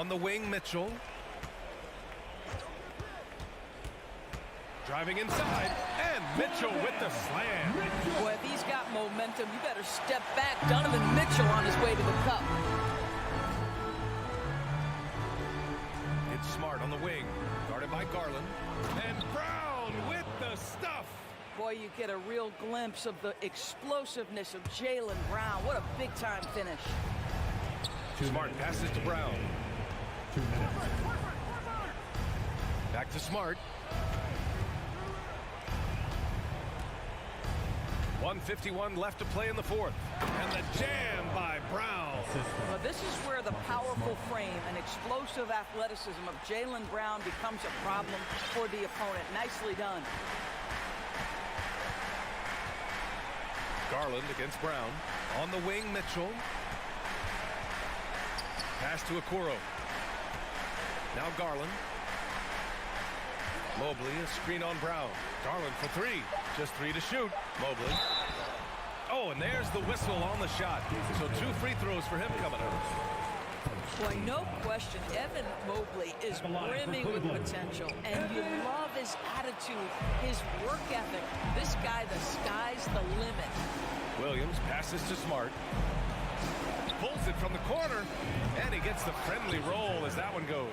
On the wing, Mitchell. Driving inside, and Mitchell with the slam. Boy, if he's got momentum, you better step back. Donovan Mitchell on his way to the cup. It's Smart on the wing, guarded by Garland. And Brown with the stuff. Boy, you get a real glimpse of the explosiveness of Jaylen Brown. What a big-time finish. Smart passes to Brown. 2 minutes. Back to Smart. 1:51 left to play in the fourth. And the jam by Brown. Well, this is where the powerful frame and explosive athleticism of Jaylen Brown becomes a problem for the opponent. Nicely done. Garland against Brown. On the wing, Mitchell. Pass to Okoro. Now Garland. Mobley, a screen on Brown. Garland for three. Just 3 to shoot. Mobley. Oh, and there's the whistle on the shot. So 2 free throws for him coming up. Boy, no question, Evan Mobley is brimming with potential, and you love his attitude, his work ethic. This guy, the sky's the limit. Williams passes to Smart. Pulls it from the corner, and he gets the friendly roll as that one goes.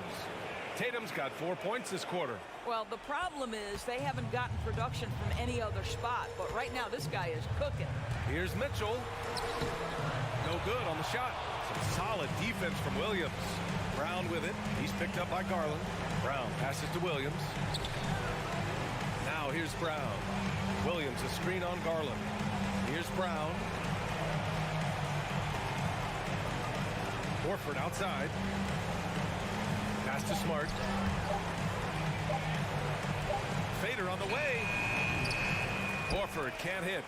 Tatum's got 4 points this quarter. Well, the problem is they haven't gotten production from any other spot, but right now this guy is cooking. Here's Mitchell. No good on the shot. Some solid defense from Williams. Brown with it. He's picked up by Garland. Brown passes to Williams. Now here's Brown. Williams a screen on Garland. Here's Brown. Horford outside. Pass to Smart. Fader on the way. Horford can't hit.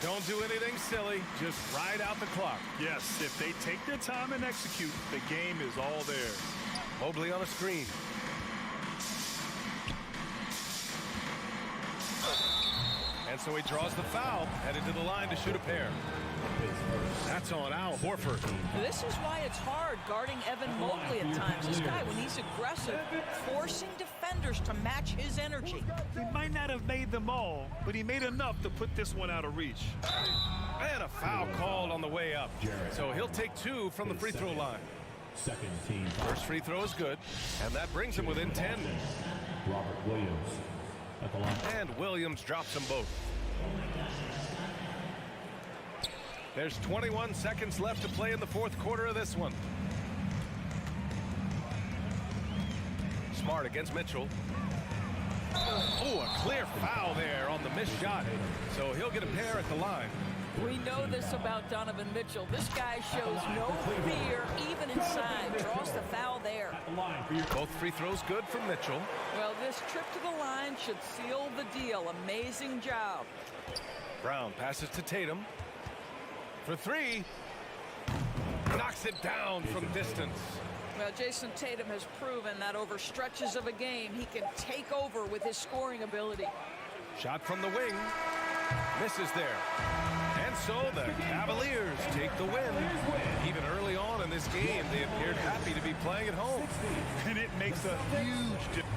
Don't do anything silly. Just ride out the clock. Yes, if they take their time and execute, the game is all theirs. Mobley on a screen. And so he draws the foul, headed to the line to shoot a pair. That's on Al Horford. This is why it's hard guarding Evan Mobley at times. This guy, when he's aggressive, forcing defenders to match his energy. He might not have made them all, but he made enough to put this one out of reach. And a foul called on the way up. So he'll take 2 from the free throw line. Second team. First free throw is good, and that brings him within 10. Robert Williams at the line. And Williams drops them both. There's 21 seconds left to play in the fourth quarter of this one. Smart against Mitchell. Oh, a clear foul there on the missed shot. So he'll get a pair at the line. We know this about Donovan Mitchell. This guy shows no fear, even inside. Draws the foul there. Both free throws good from Mitchell. Well, this trip to the line should seal the deal. Amazing job. Brown passes to Tatum. For 3. Knocks it down from distance. Well, Jason Tatum has proven that over stretches of a game, he can take over with his scoring ability. Shot from the wing. Misses there. And so the Cavaliers take the win. Even early on in this game, they appeared happy to be playing at home. And it makes a huge difference.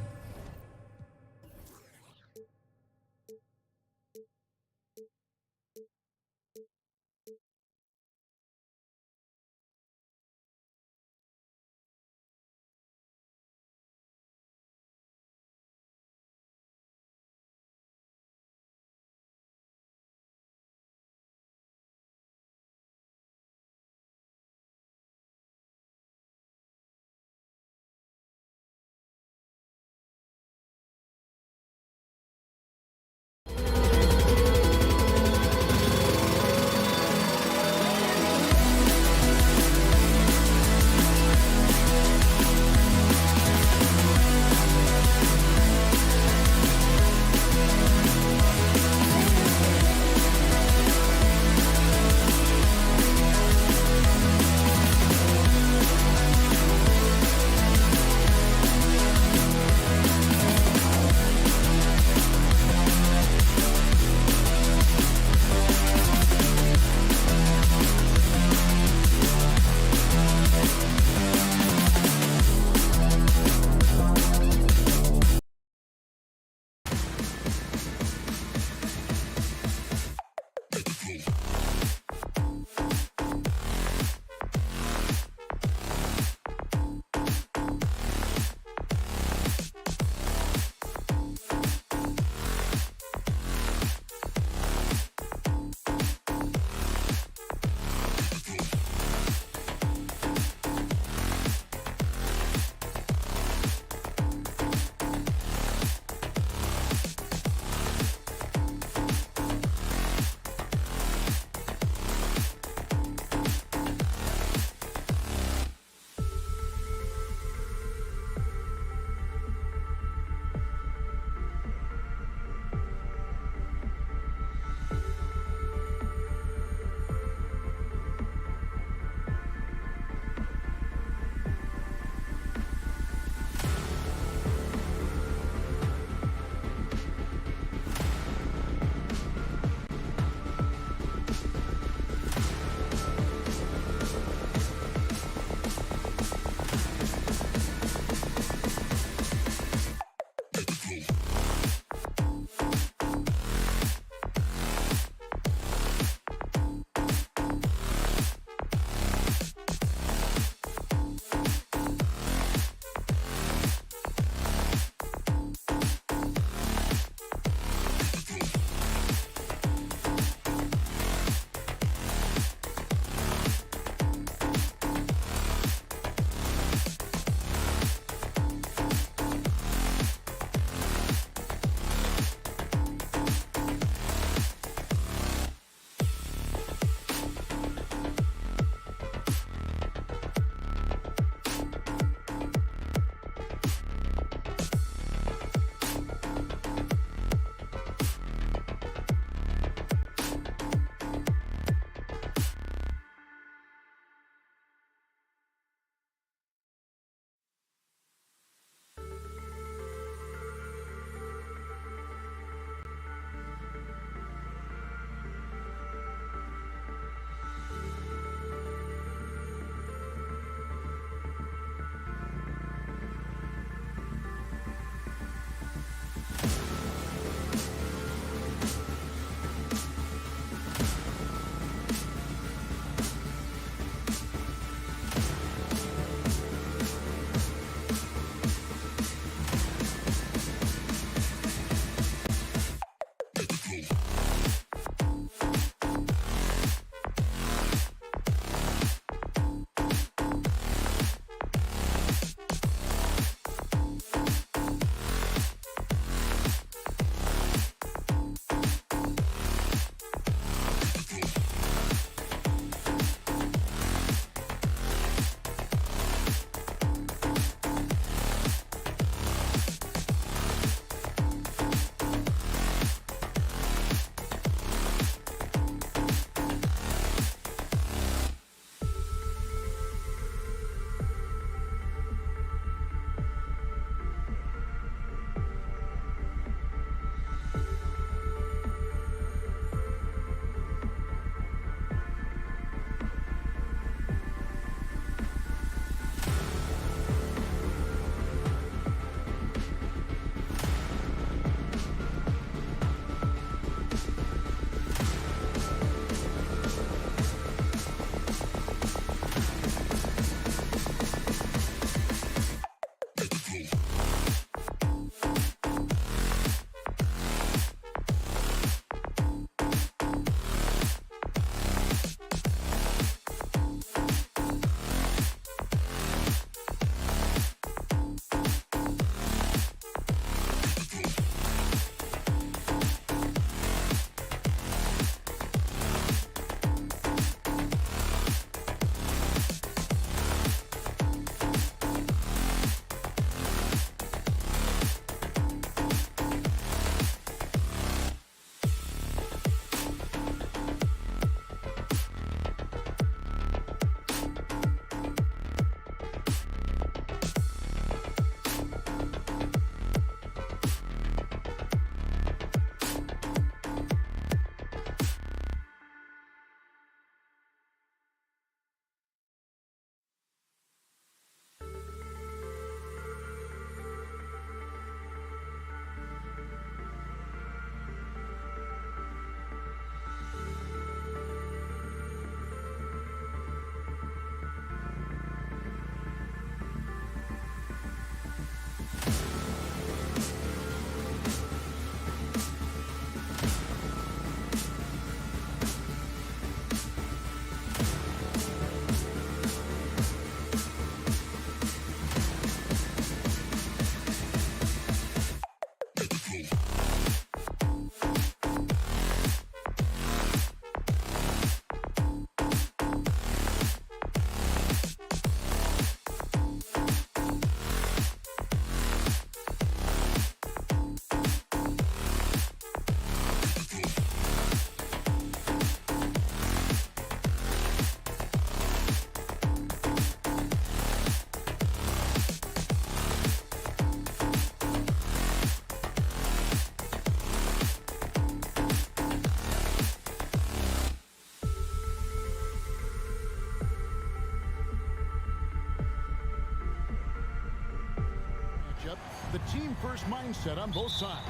matchup. The team-first mindset on both sides.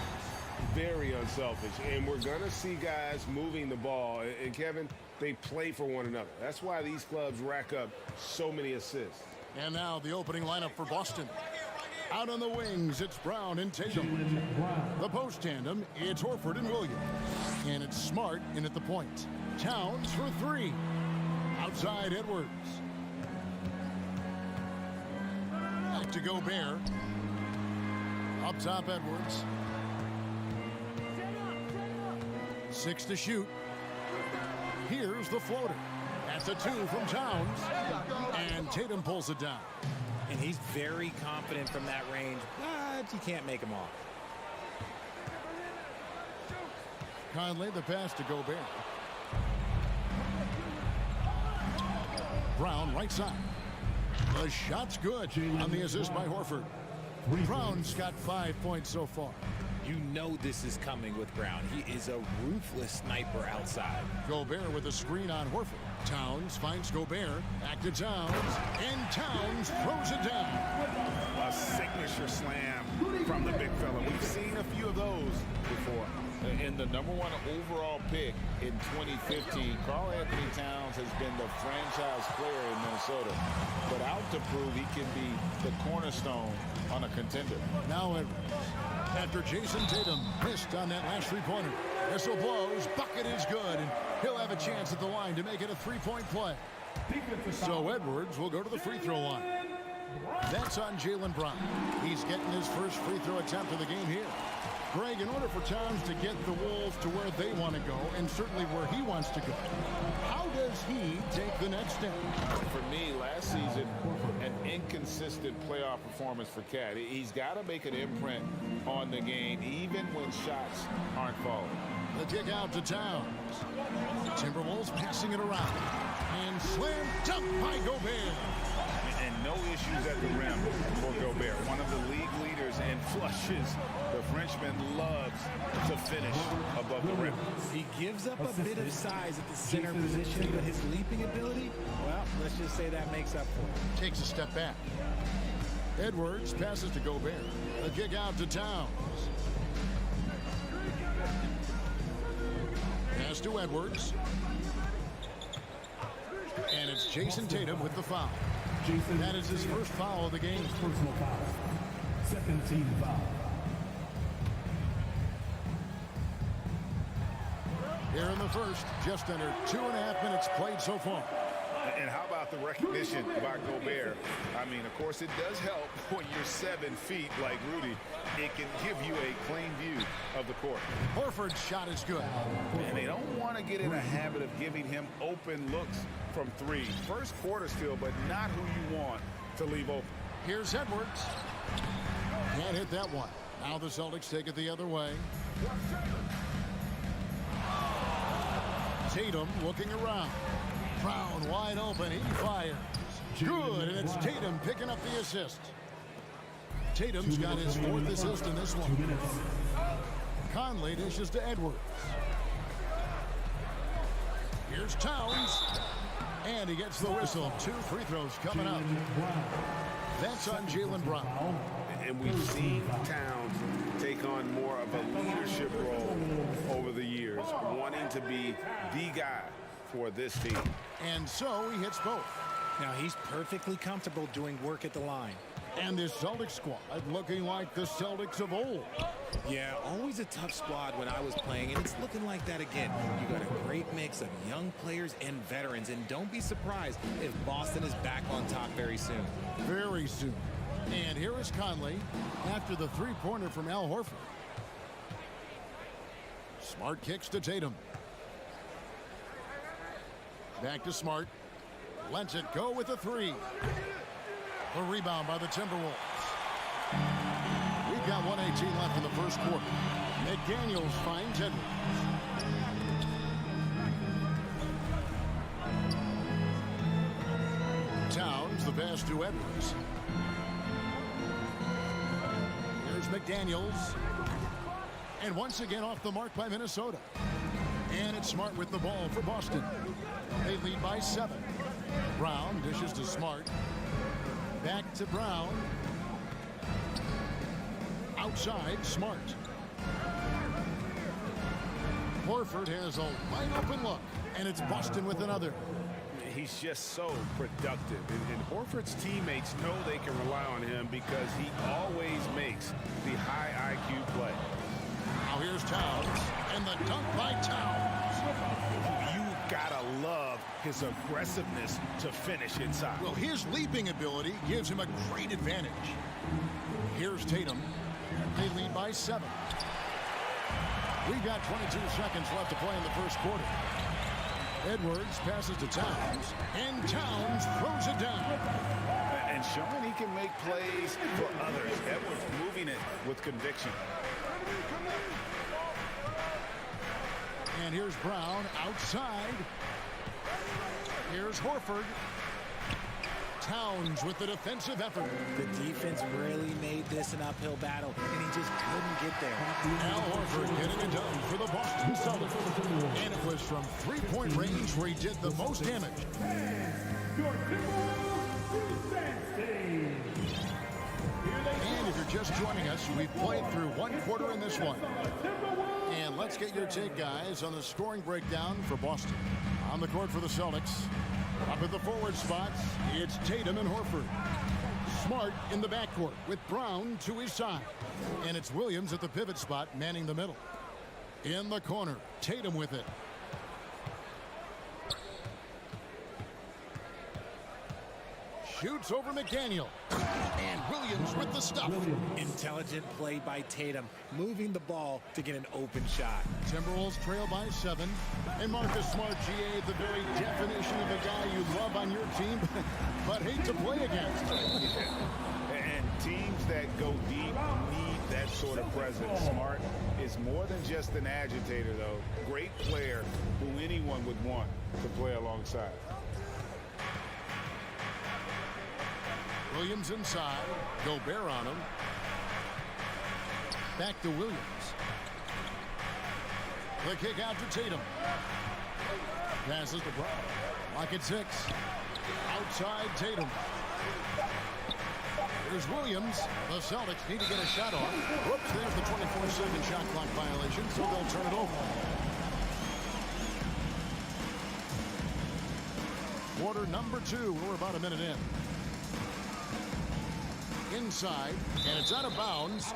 Very unselfish, and we're going to see guys moving the ball. And, Kevin, they play for one another. That's why these clubs rack up so many assists. And now the opening lineup for Boston. Out on the wings, it's Brown and Tatum. The post tandem, it's Horford and Williams. And it's Smart in at the point. Towns for three. Outside Edwards. Back to Gobert. Up top Edwards. 6 to shoot. Here's the floater. That's a 2 from Towns. And Tatum pulls it down. And he's very confident from that range, but you can't make him off. Conley, the pass to Gobert. Brown, right side. The shot's good on the assist by Horford. Brown's got 5 points so far. You know this is coming with Brown. He is a ruthless sniper outside. Gobert with a screen on Horford. Towns finds Gobert. Back to Towns. And Towns throws it down. A signature slam from the big fella. We've seen a few of those before. And the #1 overall pick in 2015, Karl Anthony Towns has been the franchise player in Minnesota. But out to prove he can be the cornerstone on a contender. Now Edwards. After Jason Tatum missed on that last three-pointer. Whistle blows. Bucket is good. And he'll have a chance at the line to make it a three-point play. So Edwards will go to the free throw line. That's on Jaylen Brown. He's getting his first free throw attempt of the game here. Greg, in order for Towns to get the Wolves to where they want to go, and certainly where he wants to go, how does he take the next step? For me, last season, an inconsistent playoff performance for Cat. He's got to make an imprint on the game, even when shots aren't falling. The kick out to Towns. Timberwolves passing it around. And slam dunk by Gobert. And no issues at the rim for Gobert. One of the league leaders in flushes. The Frenchman loves to finish above the rim. He gives up a bit of size at the center position, but his leaping ability, well, let's just say that makes up for it. Takes a step back. Edwards passes to Gobert. The kick out to Towns. Pass to Edwards. And it's Jason Tatum with the foul. That is his first foul of the game. Personal foul. Second team foul. Here in the first, just under 2.5 minutes played so far. And how about the recognition by Gobert? I mean, of course, it does help when you're 7 feet like Rudy. It can give you a clean view of the court. Horford's shot is good. And they don't want to get in a habit of giving him open looks from 3. First quarter still, but not who you want to leave open. Here's Edwards. Can't hit that one. Now the Celtics take it the other way. Tatum looking around. Brown wide open. He fires. Good, and it's Tatum picking up the assist. Tatum's got his 4th assist in this one. Conley dishes to Edwards. Here's Towns. And he gets the whistle. 2 free throws coming up. That's on Jaylen Brown. And we've seen Towns take on more of a leadership role over the years, wanting to be the guy for this team. And so he hits both. Now he's perfectly comfortable doing work at the line. And this Celtics squad looking like the Celtics of old. Yeah, always a tough squad when I was playing, and it's looking like that again. You got a great mix of young players and veterans, and don't be surprised if Boston is back on top very soon. Very soon. And here is Conley after the three-pointer from Al Horford. Smart kicks to Tatum. Back to Smart. Lets it go with a 3. The rebound by the Timberwolves. We've got 1:18 left in the first quarter. McDaniels finds Edwards. Towns, the pass to Edwards. Here's McDaniels. And once again off the mark by Minnesota. And it's Smart with the ball for Boston. They lead by 7. Brown dishes to Smart. Back to Brown. Outside, Smart. Horford has a wide open look, and it's Boston with another. He's just so productive. And Horford's teammates know they can rely on him because he always makes the high IQ play. Now here's Towns, and the dunk by Towns. You gotta love his aggressiveness to finish inside. Well, his leaping ability gives him a great advantage. Here's Tatum. They lead by 7. We've got 22 seconds left to play in the first quarter. Edwards passes to Towns, and Towns throws it down. And showing he can make plays for others. Edwards moving it with conviction. And here's Brown outside. Here's Horford. Towns with the defensive effort. The defense really made this an uphill battle, and he just couldn't get there. Al Horford getting it done for the Boston Celtics. And it was from three-point range where he did the most damage. And if you're just joining us, we've played through one quarter in this one. And let's get your take, guys, on the scoring breakdown for Boston. On the court for the Celtics. Up at the forward spots, it's Tatum and Horford. Smart in the backcourt with Brown to his side. And it's Williams at the pivot spot, manning the middle. In the corner, Tatum with it. Shoots over McDaniel. And Williams with the stuff. Intelligent play by Tatum, moving the ball to get an open shot. Timberwolves trail by 7. And Marcus Smart, GA, the very definition of a guy you love on your team, but hate to play against. And teams that go deep need that sort of presence. Smart is more than just an agitator, though. Great player who anyone would want to play alongside. Williams inside. Gobert on him. Back to Williams. The kick out to Tatum. Passes to Brown. Lock at 6. Outside Tatum. Here's Williams. The Celtics need to get a shot off. Whoops, there's the 24-second shot clock violation, so they'll turn it over. Quarter number 2. We're about a minute in. Inside, and it's out of bounds.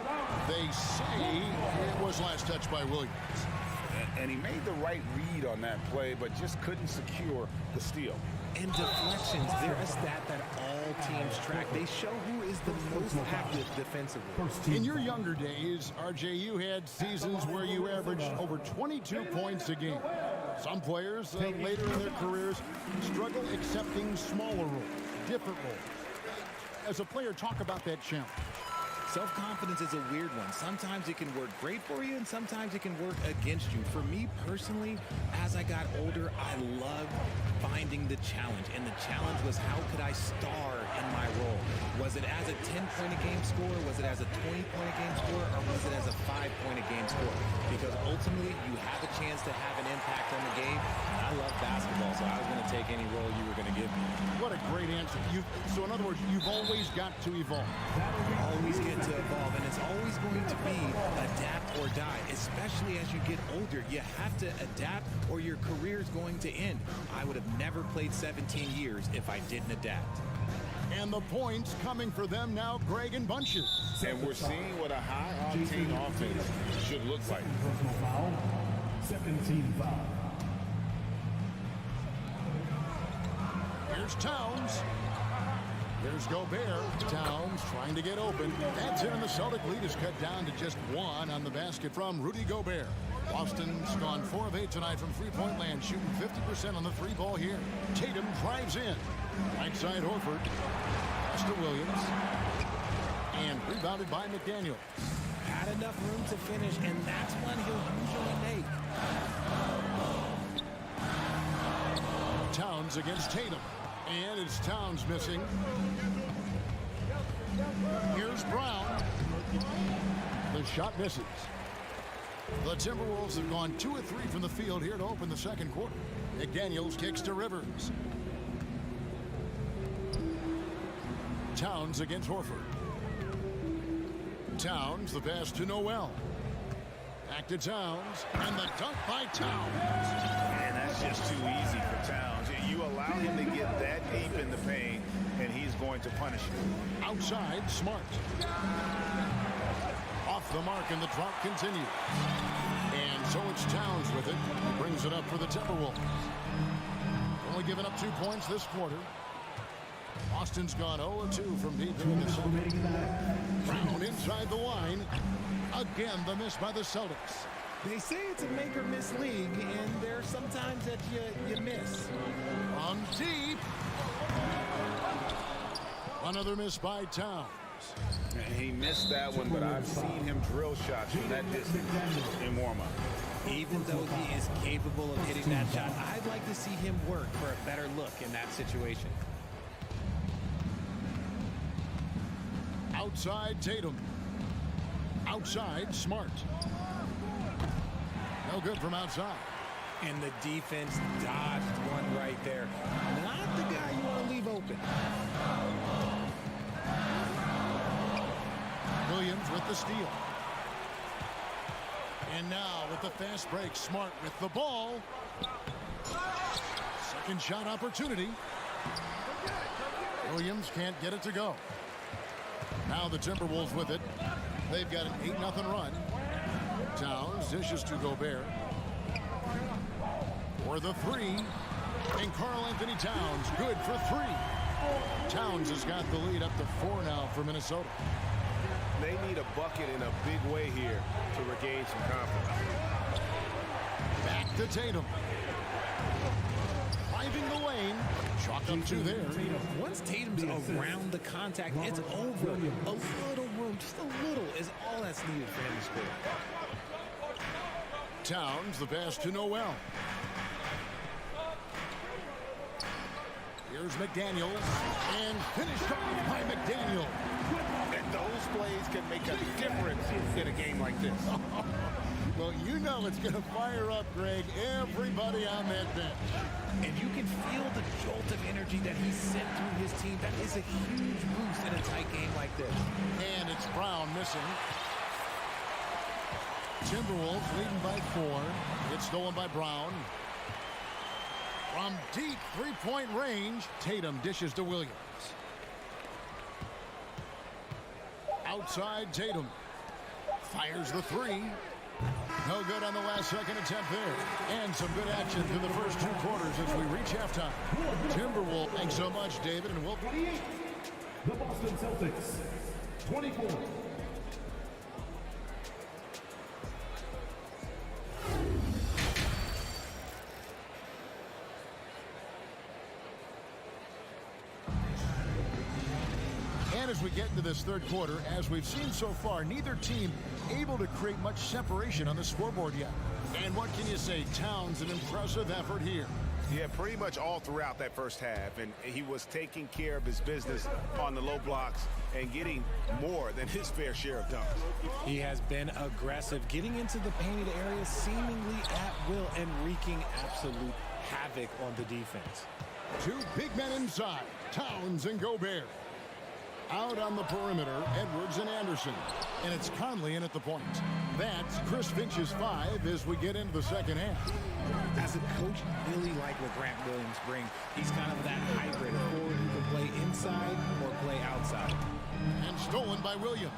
They say it was last touched by Williams. And he made the right read on that play, but just couldn't secure the steal. And deflections, they're a stat that all teams track. They show who is the most active defensively. In your younger days, RJ, you had seasons where you averaged over 22 points a game. Some players later in their careers struggle accepting smaller roles, different roles. As a player, talk about that challenge. Self-confidence is a weird one. Sometimes it can work great for you, and sometimes it can work against you. For me personally, as I got older, I loved finding the challenge. And the challenge was, how could I star in my role? Was it as a 10-point-a-game scorer? Was it as a 20-point-a-game scorer? Or was it as a 5-point-a-game scorer? Because ultimately, you have a chance to have an impact on the game. And I love basketball, so I was going to take any role you were going to give me. What a great answer. So in other words, you've always got to evolve. Always get to evolve, and it's always going to be adapt or die, especially as you get older. You have to adapt or your career is going to end. I would have never played 17 years if I didn't adapt. And the points coming for them now, Greg, in bunches. And we're seeing what a high-octane offense should look like. Personal foul. Second team foul. Here's Towns. Here's Gobert. Towns trying to get open. That's it, and the Celtic lead is cut down to just 1 on the basket from Rudy Gobert. Boston's gone 4 of 8 tonight from three-point land, shooting 50% on the three ball here. Tatum drives in. Right side Horford. Pass to Williams. And rebounded by McDaniel. Had enough room to finish, and that's one he'll usually make. Towns against Tatum. And it's Towns missing. Here's Brown. The shot misses. The Timberwolves have gone 2 of 3 from the field here to open the second quarter. McDaniels kicks to Rivers. Towns against Horford. Towns, the pass to Noel. Back to Towns, and the dunk by Towns. And that's just too easy for Towns. You allow him to get that deep in the paint, and he's going to punish you. Outside, Smart. Off the mark, and the drought continues. And so it's Towns with it. He brings it up for the Timberwolves. Only giving up 2 points this quarter. Austin's gone 0-2 from deep in the Celtics. Brown inside the line. Again, the miss by the Celtics. They say it's a make or miss league, and there are some times that you miss. From deep. Another miss by Towns. He missed that one, but I've seen him drill shots from that distance in warm-up. Even though he is capable of hitting that shot, I'd like to see him work for a better look in that situation. Outside, Tatum. Outside, Smart. No good from outside. And the defense dodged one right there. Not the guy you want to leave open. Williams with the steal. And now with the fast break, Smart with the ball. Second shot opportunity. Williams can't get it to go. Now the Timberwolves with it. They've got an 8-0 run. Towns dishes to Gobert. For the three. And Karl Anthony Towns good for 3. Towns has got the lead up to 4 now for Minnesota. They need a bucket in a big way here to regain some confidence. Back to Tatum. Driving the lane. Chalk up 2 there. Once Tatum's around the contact, it's over. A little room, just a little, is all that's needed for him to score. Towns, the pass to Noel. Here's McDaniels. And finished off by McDaniels. And those plays can make a difference in a game like this. Well, you know it's going to fire up, Greg, everybody on that bench. And you can feel the jolt of energy that he sent through his team. That is a huge boost in a tight game like this. And it's Brown missing. Timberwolves leading by 4. It's stolen by Brown. From deep three-point range, Tatum dishes to Williams. Outside, Tatum. Fires the 3. No good on the last second attempt there. And some good action through the first 2 quarters as we reach halftime. Timberwolves, thanks so much, David, and we'll... The Boston Celtics, 24. And as we get into this third quarter, as we've seen so far, neither team able to create much separation on the scoreboard yet. And what can you say? Towns, an impressive effort here. Yeah, pretty much all throughout that first half. And he was taking care of his business on the low blocks and getting more than his fair share of dunks. He has been aggressive, getting into the painted area seemingly at will and wreaking absolute havoc on the defense. 2 big men inside, Towns and Gobert. Out on the perimeter, Edwards and Anderson. And it's Conley in at the point. That's Chris Finch's 5 as we get into the second half. As a coach, really like what Grant Williams brings. He's kind of that hybrid forward who can play inside or play outside. And stolen by Williams.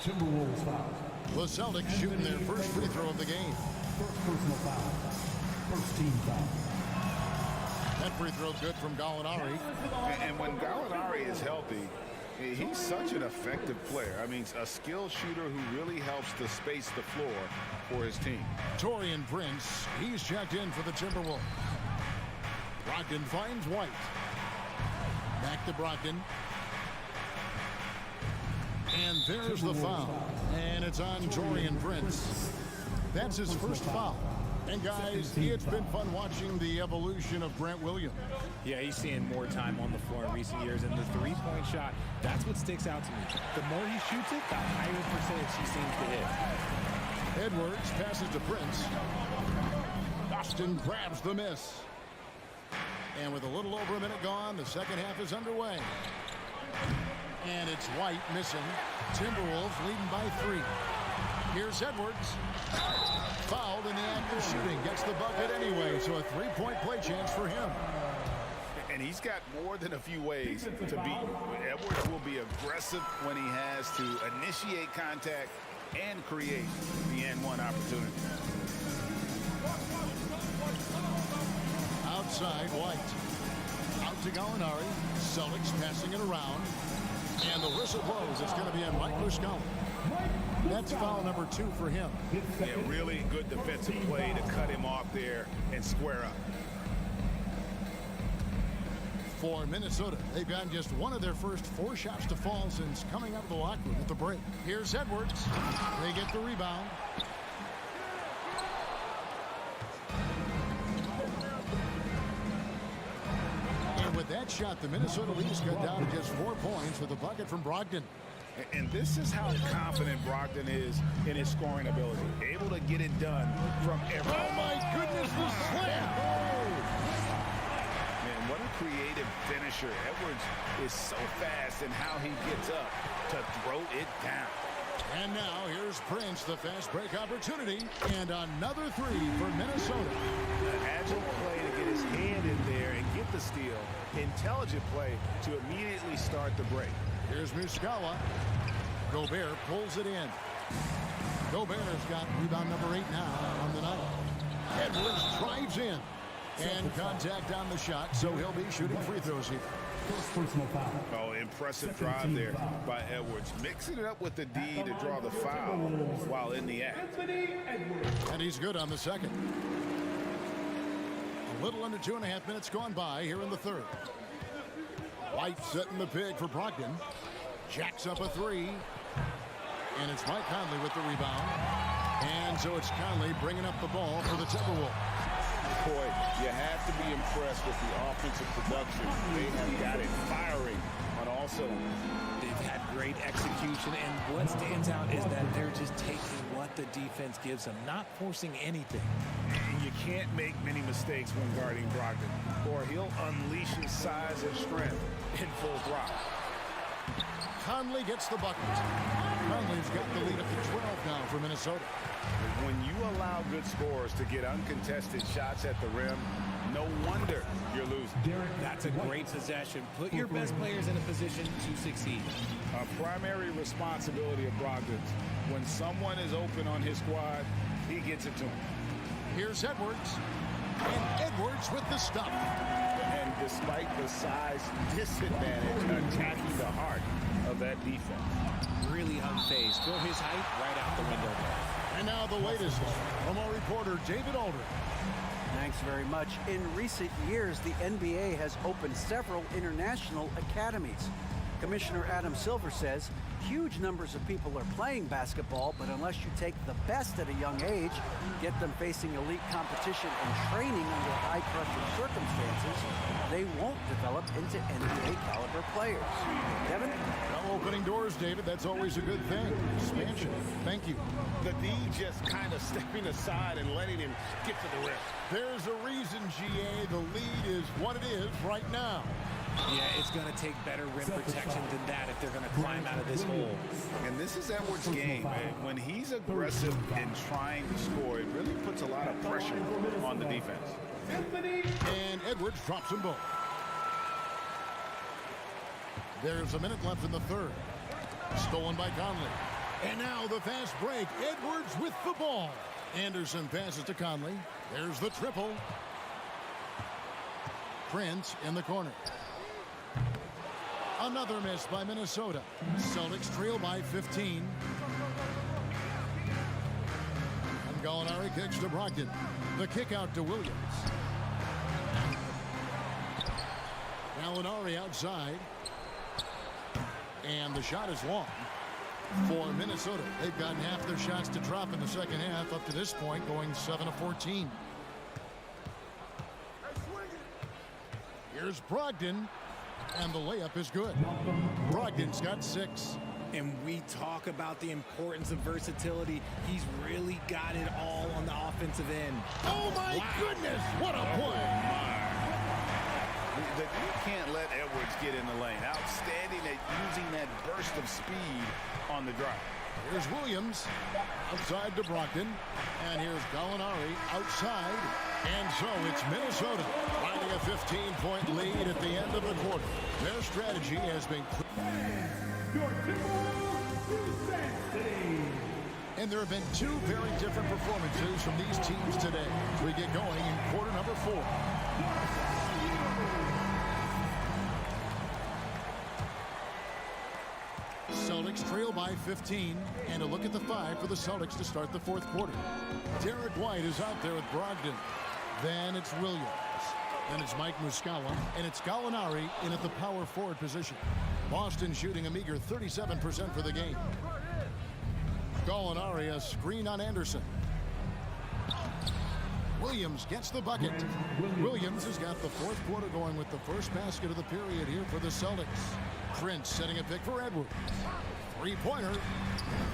Timberwolves foul. The Celtics shooting their first free throw of the game. First personal foul. First team foul. That free throw good from Gallinari. And when Gallinari is healthy, he's such an effective player. I mean, a skilled shooter who really helps to space the floor for his team. Taurean Prince, he's checked in for the Timberwolves. Brogdon finds White. Back to Brogdon. And there's the foul. And it's on Taurean Prince. That's his first foul. And guys, it's been fun watching the evolution of Grant Williams. Yeah, he's seeing more time on the floor in recent years, and the three-point shot, that's what sticks out to me. The more he shoots it, the higher percentage he seems to hit. Edwards passes to Prince. Austin grabs the miss. And with a little over a minute gone, the second half is underway. And it's White missing. Timberwolves leading by 3. Here's Edwards. Fouled in the act of shooting. Gets the bucket anyway, so a 3-point play chance for him. And he's got more than a few ways to beat you. Edwards will be aggressive when he has to initiate contact and create the N1 opportunity. Outside, White. Out to Gallinari. Celtics passing it around. And the whistle blows. It's going to be on Mike Muscala. That's foul number 2 for him. Yeah, really good defensive play to cut him off there and square up. For Minnesota, they've gotten just one of their first 4 shots to fall since coming out of the locker room at the break. Here's Edwards. They get the rebound. And with that shot, the Minnesota Leafs cut down to just 4 points with a bucket from Brogdon. And this is how confident Brogdon is in his scoring ability. Able to get it done from every... Oh, my goodness, the slam! Man, what a creative finisher. Edwards is so fast in how he gets up to throw it down. And now here's Prince, the fast break opportunity, and another 3 for Minnesota. An agile play to get his hand in there and get the steal. Intelligent play to immediately start the break. Here's Muscala. Gobert pulls it in. Gobert's got rebound number 8 now on the night. Edwards drives in. And contact on the shot, so he'll be shooting free throws here. First personal foul. Oh, impressive drive there by Edwards. Mixing it up with the D to draw the foul while in the act. And he's good on the second. A little under 2.5 minutes gone by here in the third. White setting the pig for Brogdon. Jacks up a 3. And it's Mike Conley with the rebound. And so it's Conley bringing up the ball for the Timberwolves. Boy, you have to be impressed with the offensive production. They have got it firing on all cylinders. They've had great execution, and what stands out is that they're just taking what the defense gives them, not forcing anything. And you can't make many mistakes when guarding Brogdon, or he'll unleash his size and strength in full throttle. Conley gets the bucket. Conley's got the lead up to 12 now for Minnesota. When you allow good scorers to get uncontested shots at the rim, no wonder you're losing. That's a great possession. Put your best players in a position to succeed. A primary responsibility of Brogdon's. When someone is open on his squad, he gets it to him. Here's Edwards. And Edwards with the stop. And despite the size disadvantage, attacking the heart of that defense. Really unfazed. Throw his height right out the window there. And now the latest from our reporter, David Aldridge. Thanks very much. In recent years, the NBA has opened several international academies. Commissioner Adam Silver says huge numbers of people are playing basketball, but unless you take the best at a young age, get them facing elite competition and training under high-pressure circumstances, they won't develop into NBA-caliber players. Devin? Well, opening doors, David. That's always a good thing. Expansion. Thank you. The D just kind of stepping aside and letting him get to the rim. There's a reason, GA. The lead is what it is right now. Yeah, it's going to take better rim protection than that if they're going to climb out of this hole. And this is Edwards' game, man. When he's aggressive and trying to score, it really puts a lot of pressure on the defense. And Edwards drops them both. There's a minute left in the third. Stolen by Conley. And now the fast break. Edwards with the ball. Anderson passes to Conley. There's the triple. Prince in the corner. Another miss by Minnesota. Celtics trail by 15. And Gallinari kicks to Brogdon. The kick out to Williams. Gallinari outside. And the shot is long for Minnesota. They've gotten half their shots to drop in the second half up to this point, going 7 of 14. Here's Brogdon. And the layup is good. Brogdon's got 6. And we talk about the importance of versatility. He's really got it all on the offensive end. Oh, my goodness. What a play. You can't let Edwards get in the lane. Outstanding at using that burst of speed on the drive. Here's Williams outside to Brogdon. And here's Gallinari outside. And so it's Minnesota riding a 15-point lead at the end of the quarter. Their strategy has been and there have been two very different performances from these teams today as we get going in quarter number 4. Celtics trail by 15, and a look at the 5 for the Celtics to start the fourth quarter. Derek White is out there with Brogdon. Then it's Williams. Then it's Mike Muscala, and it's Gallinari in at the power forward position. Boston shooting a meager 37% for the game. Gallinari, a screen on Anderson. Williams gets the bucket. Williams has got the fourth quarter going with the first basket of the period here for the Celtics. Prince setting a pick for Edwards. Three-pointer.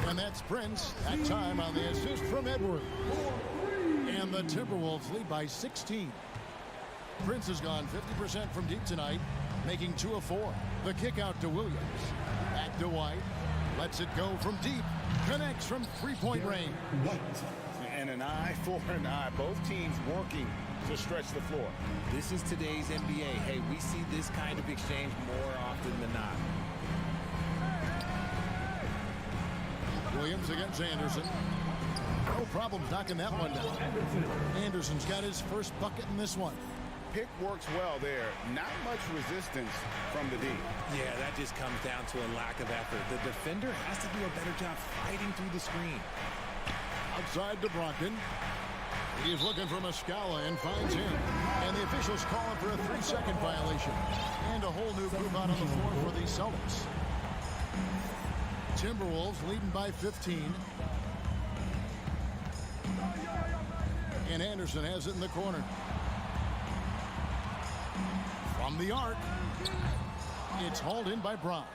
And that's Prince. That time on the assist from Edwards. And the Timberwolves lead by 16. Prince has gone 50% from deep tonight, making 2 of 4. The kick out to Williams. Back to White. Lets it go from deep. Connects from three-point range. And an eye for an eye. Both teams working to stretch the floor. This is today's NBA. Hey, we see this kind of exchange more often than not. Williams against Anderson. No problem knocking that one down. Anderson's got his first bucket in this one. Pick works well there. Not much resistance from the D. Yeah, that just comes down to a lack of effort. The defender has to do a better job fighting through the screen. Outside to Brogdon. He's looking for Muscala and finds him. And the officials call him for a 3-second violation. And a whole new group out on the floor for the Celtics. Timberwolves leading by 15. And Anderson has it in the corner. From the arc, it's hauled in by Brown.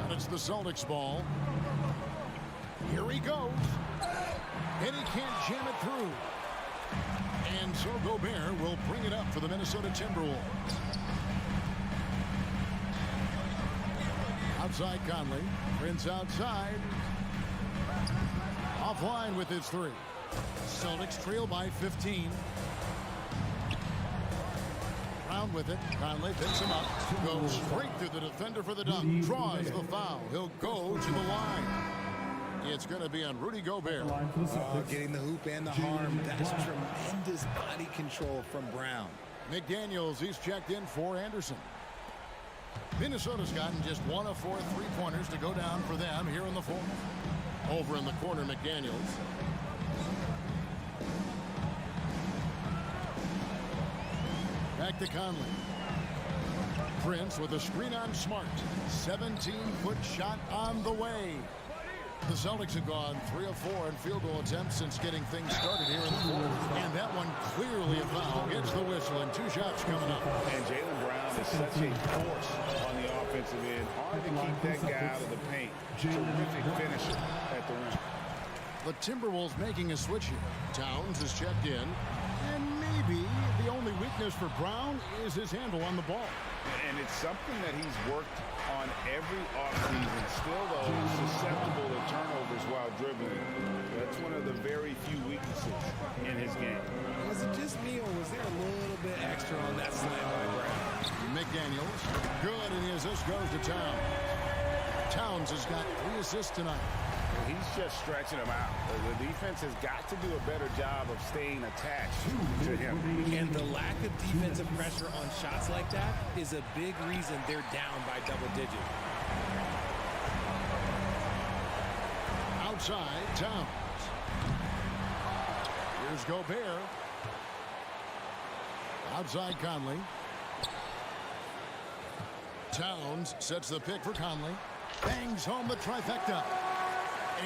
And it's the Celtics ball. Here he goes. And he can't jam it through. And so Gobert will bring it up for the Minnesota Timberwolves. Outside Conley. Prince outside. Offline with his 3. Celtics trail by 15. Brown with it. Conley picks him up. Goes straight through the defender for the dunk. Draws the foul. He'll go to the line. It's going to be on Rudy Gobert. Getting the hoop and the harm. That's tremendous body control from Brown. McDaniels, he's checked in for Anderson. Minnesota's gotten just 1 of 4 3-pointers to go down for them here in the fourth. Over in the corner, McDaniels. Back to Conley. Prince with a screen on Smart. 17-foot shot on the way. The Celtics have gone 3 of 4 in field goal attempts since getting things started here in the fourth. And that one clearly a foul. Gets the whistle and 2 shots coming up. And Jaylen Brown is such a force on the offensive end. Hard to keep that guy out of the paint. Terrific finisher at the rim. The Timberwolves making a switch here. Towns is checked in. And maybe the only weakness for Brown is his handle on the ball. And it's something that he's worked on every offseason. Still, though, susceptible to turnovers while dribbling. That's one of the very few weaknesses in his game. Was it just me, or was there a little bit extra on that slam by Brown? McDaniels, good, and the assist goes to Towns. Towns has got 3 assists tonight. Well, he's just stretching them out. The defense has got to do a better job of staying attached to him. And the lack of defensive pressure on shots like that is a big reason they're down by double digits. Outside, Towns. Here's Gobert. Outside Conley. Towns sets the pick for Conley. Bangs home the trifecta.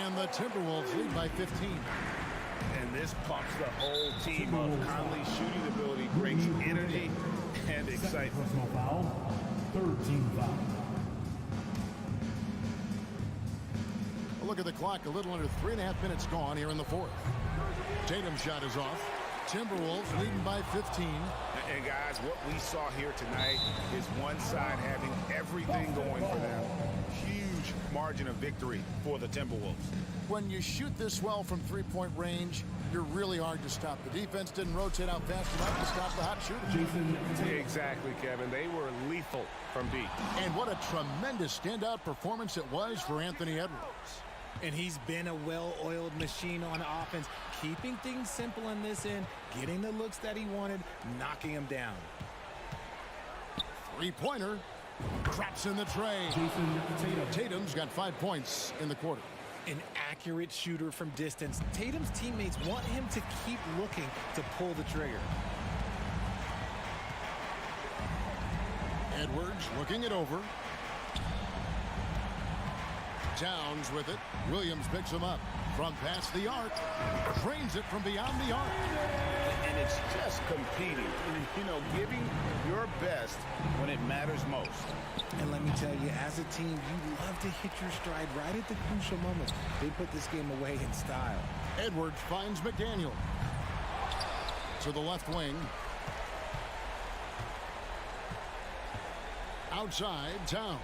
And the Timberwolves lead by 15. And this pumps the whole team up. Conley's shooting ability brings energy and excitement. Personal foul. 3rd team foul. A look at the clock. A little under 3.5 minutes gone here in the fourth. Tatum's shot is off. Timberwolves leading by 15. And guys, what we saw here tonight is one side having everything going for them. Huge margin of victory for the Timberwolves. When you shoot this well from three-point range, you're really hard to stop. The defense didn't rotate out fast enough to stop the hot shooter. Exactly, Kevin. They were lethal from deep. And what a tremendous standout performance it was for Anthony Edwards. And he's been a well-oiled machine on offense, keeping things simple on this end, getting the looks that he wanted, knocking them down. Three-pointer. Traps in the tray. Tatum's got 5 points in the quarter. An accurate shooter from distance. Tatum's teammates want him to keep looking to pull the trigger. Edwards looking it over. Towns with it. Williams picks him up from past the arc. Drains it from beyond the arc. And it's just competing. You know, giving your best when it matters most. And let me tell you, as a team, you love to hit your stride right at the crucial moments. They put this game away in style. Edwards finds McDaniel. To the left wing. Outside, Towns.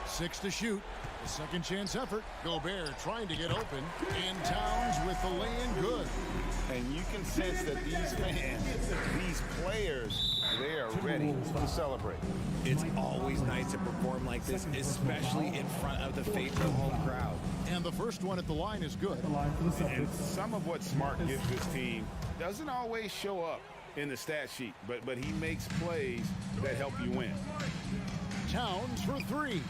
6 to shoot. A second chance effort. Gobert trying to get open. And Towns with the lay-in good. And you can sense that these fans, these players, they are ready to celebrate. It's always nice to perform like this, especially in front of the faithful home crowd. And the first one at the line is good. And some of what Smart gives this team doesn't always show up in the stat sheet, but he makes plays that help you win. Towns for 3.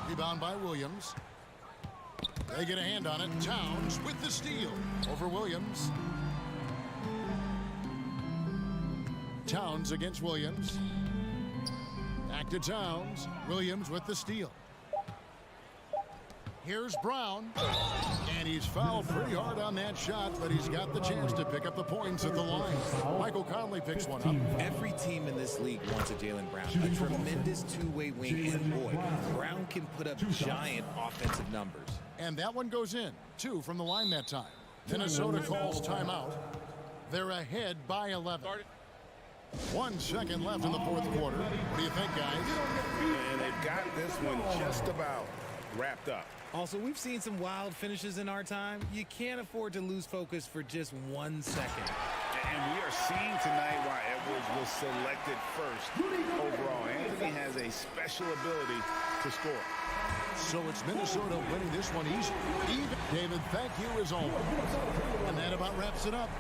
Rebound by Williams. They get a hand on it. Towns with the steal over Williams. Towns against Williams. Back to Towns. Williams with the steal. Here's Brown. And he's fouled pretty hard on that shot, but he's got the chance to pick up the points at the line. Michael Conley picks one up. Every team in this league wants a Jaylen Brown, a tremendous two-way wing, and boy, Brown can put up giant offensive numbers. And that one goes in. 2 from the line that time. Minnesota calls timeout. They're ahead by 11. 1 second left in the fourth quarter. What do you think, guys? And they've got this one just about wrapped up. Also, we've seen some wild finishes in our time. You can't afford to lose focus for just 1 second. And we are seeing tonight why Edwards was selected first overall. Anthony has a special ability to score. So it's Minnesota winning this one easy. Even David, thank you as always. And that about wraps it up.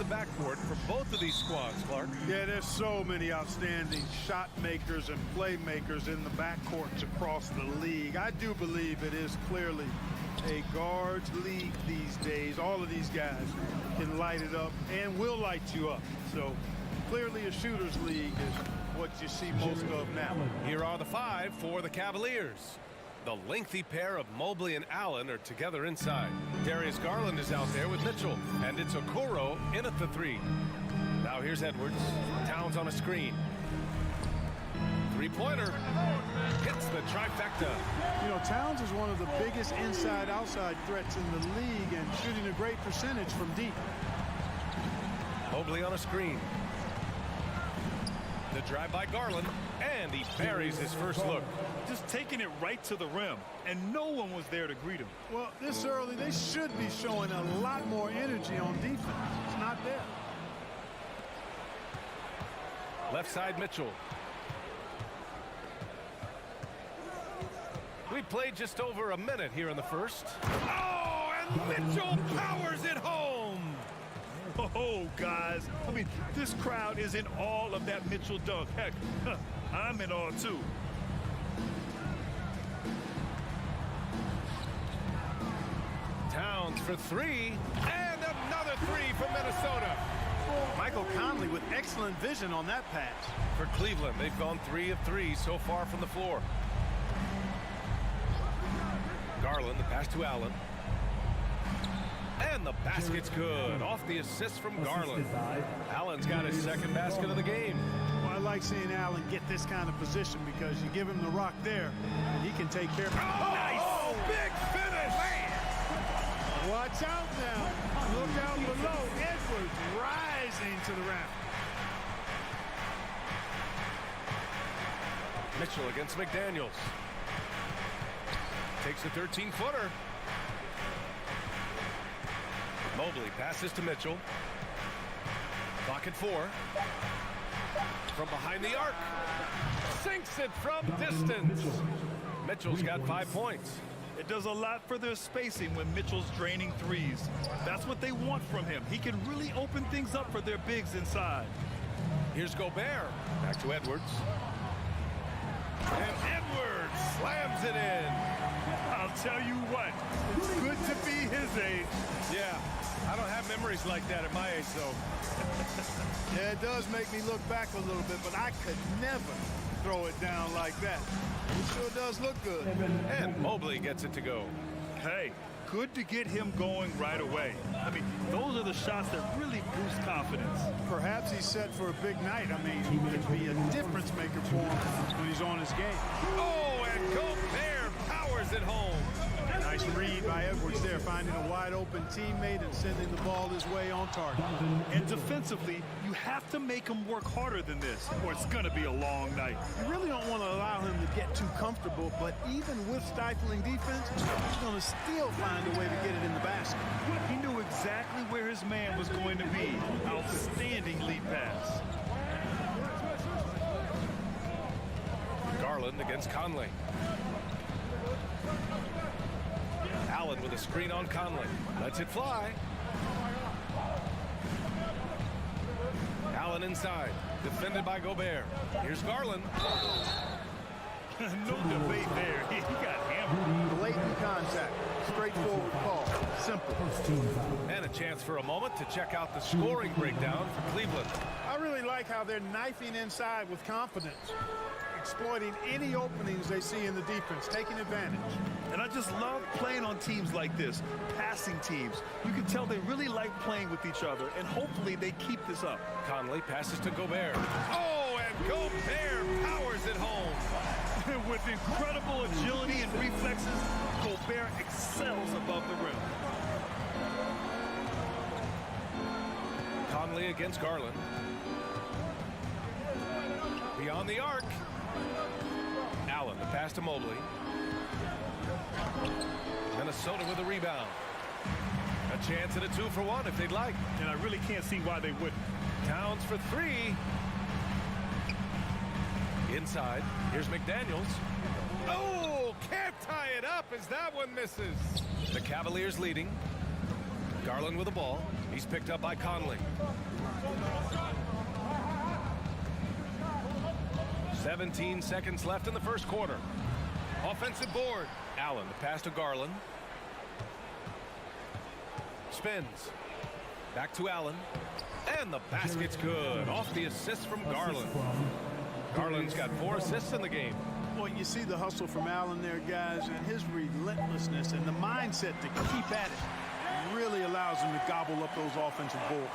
the backcourt for both of these squads, Clark. Yeah, there's so many outstanding shot makers and playmakers in the backcourts across the league. I do believe it is clearly a guards league these days. All of these guys can light it up and will light you up. So clearly a shooter's league is what you see most of now. Here are the 5 for the Cavaliers. The lengthy pair of Mobley and Allen are together inside. Darius Garland is out there with Mitchell, and it's Okoro in at the 3. Now here's Edwards. Towns on a screen. Three-pointer. Hits the trifecta. You know, Towns is one of the biggest inside-outside threats in the league and shooting a great percentage from deep. Mobley on a screen. The drive by Garland, and he buries his first look. Just taking it right to the rim, and no one was there to greet him. Well, this early, they should be showing a lot more energy on defense. It's not there. Left side, Mitchell. We played just over a minute here in the first. Oh, and Mitchell powers it home. Oh, guys, I mean, this crowd is in awe of that Mitchell dunk. Heck, I'm in awe, too. Towns for 3, and another 3 from Minnesota. Michael Conley with excellent vision on that pass. For Cleveland, they've gone 3 of 3 so far from the floor. Garland, the pass to Allen. And the basket's good. Off the assist from Garland. Allen's got his second basket of the game. Well, I like seeing Allen get this kind of position because you give him the rock there, and he can take care of it. Oh, nice! Oh, big finish! Man. Watch out now. Look out below. Edwards rising to the rim. Mitchell against McDaniels. Takes a 13-footer. Mobley passes to Mitchell. Clock at 4. From behind the arc. Sinks it from distance. Mitchell's got 5 points. It does a lot for their spacing when Mitchell's draining threes. That's what they want from him. He can really open things up for their bigs inside. Here's Gobert. Back to Edwards. And Edwards slams it in. I'll tell you what, it's good to be his age. Yeah, I don't have memories like that at my age, though. Yeah, it does make me look back a little bit, but I could never throw it down like that. It sure does look good. And Mobley gets it to go. Hey, good to get him going right away. I mean, those are the shots that really boost confidence. Perhaps he's set for a big night. I mean, he could be a difference maker for him when he's on his game. Oh, and Gobert powers it home. Nice read by Edwards there, finding a wide-open teammate and sending the ball his way on target. And defensively, you have to make him work harder than this, or it's going to be a long night. You really don't want to allow him to get too comfortable, but even with stifling defense, he's going to still find a way to get it in the basket. He knew exactly where his man was going to be. Outstanding lead pass. Garland against Conley. Allen with a screen on Conley. Lets it fly. Allen inside. Defended by Gobert. Here's Garland. No debate there. He got hammered. Blatant contact. Straightforward call. Simple. And a chance for a moment to check out the scoring breakdown for Cleveland. I really like how they're knifing inside with confidence, exploiting any openings they see in the defense, taking advantage. And I just love playing on teams like this, passing teams. You can tell they really like playing with each other, and hopefully they keep this up. Conley passes to Gobert. Oh, and Gobert powers it home. With incredible agility and reflexes, Gobert excels above the rim. Conley against Garland. Beyond the arc. Allen, the pass to Mobley. Minnesota with a rebound. A chance at a 2-for-1 if they'd like. And I really can't see why they wouldn't. Towns for 3. Inside. Here's McDaniels. Oh, can't tie it up as that one misses. The Cavaliers leading. Garland with the ball. He's picked up by Conley. 17 seconds left in the first quarter. Offensive board. Allen, the pass to Garland. Spins. Back to Allen. And the basket's good. Off the assist from Garland. Garland's got 4 assists in the game. Well, you see the hustle from Allen there, guys, and his relentlessness and the mindset to keep at it really allows him to gobble up those offensive boards.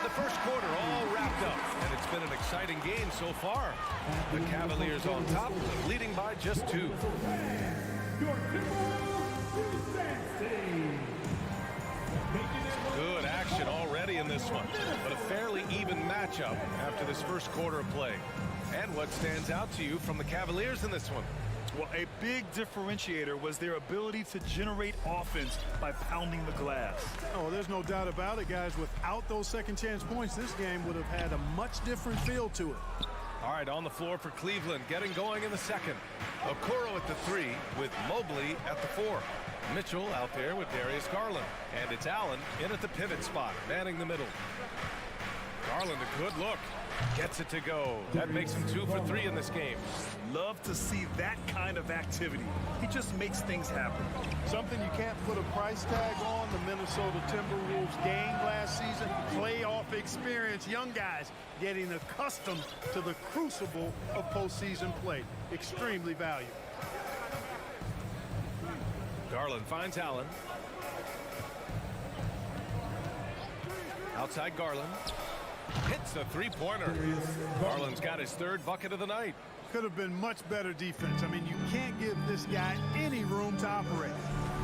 The first quarter all wrapped up, and it's been an exciting game so far. The Cavaliers on top, leading by just 2. Good action already in this one, but a fairly even matchup after this first quarter of play. And what stands out to you from the Cavaliers in this one? Well, a big differentiator was their ability to generate offense by pounding the glass. Oh, there's no doubt about it, guys. Without those second chance points, this game would have had a much different feel to it. All right, on the floor for Cleveland, getting going in the second. Okoro at the 3 with Mobley at the 4. Mitchell out there with Darius Garland. And it's Allen in at the pivot spot, manning the middle. Garland, a good look. Gets it to go. That makes him 2 for 3 in this game. Love to see that kind of activity. He just makes things happen. Something you can't put a price tag on. The Minnesota Timberwolves game last season. Playoff experience. Young guys getting accustomed to the crucible of postseason play. Extremely valuable. Garland finds Allen. Outside Garland. Hits a 3-pointer. Garland's got his 3rd bucket of the night. Could have been much better defense. I mean, you can't give this guy any room to operate.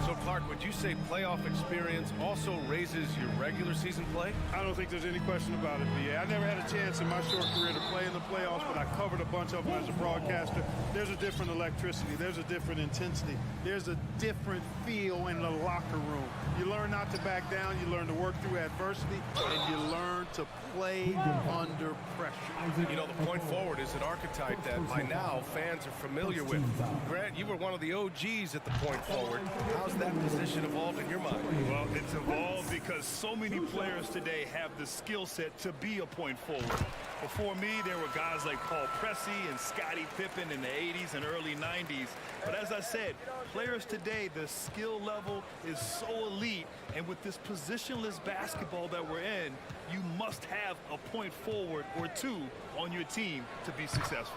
So, Clark, would you say playoff experience also raises your regular season play? I don't think there's any question about it, B.A. I never had a chance in my short career to play in the playoffs, but I covered a bunch of them as a broadcaster. There's a different electricity. There's a different intensity. There's a different feel in the locker room. You learn not to back down. You learn to work through adversity, and you learn to play under pressure. You know, the point forward is an archetype that by now fans are familiar with. Grant, you were one of the OGs at the point forward. How's that position evolved in your mind? Well, it's evolved because so many players today have the skill set to be a point forward. Before me, there were guys like Paul Pressey and Scottie Pippen in the 80s and early 90s. But as I said, players today, the skill level is so elite. And with this positionless basketball that we're in, you must have a point forward or 2 on your team to be successful.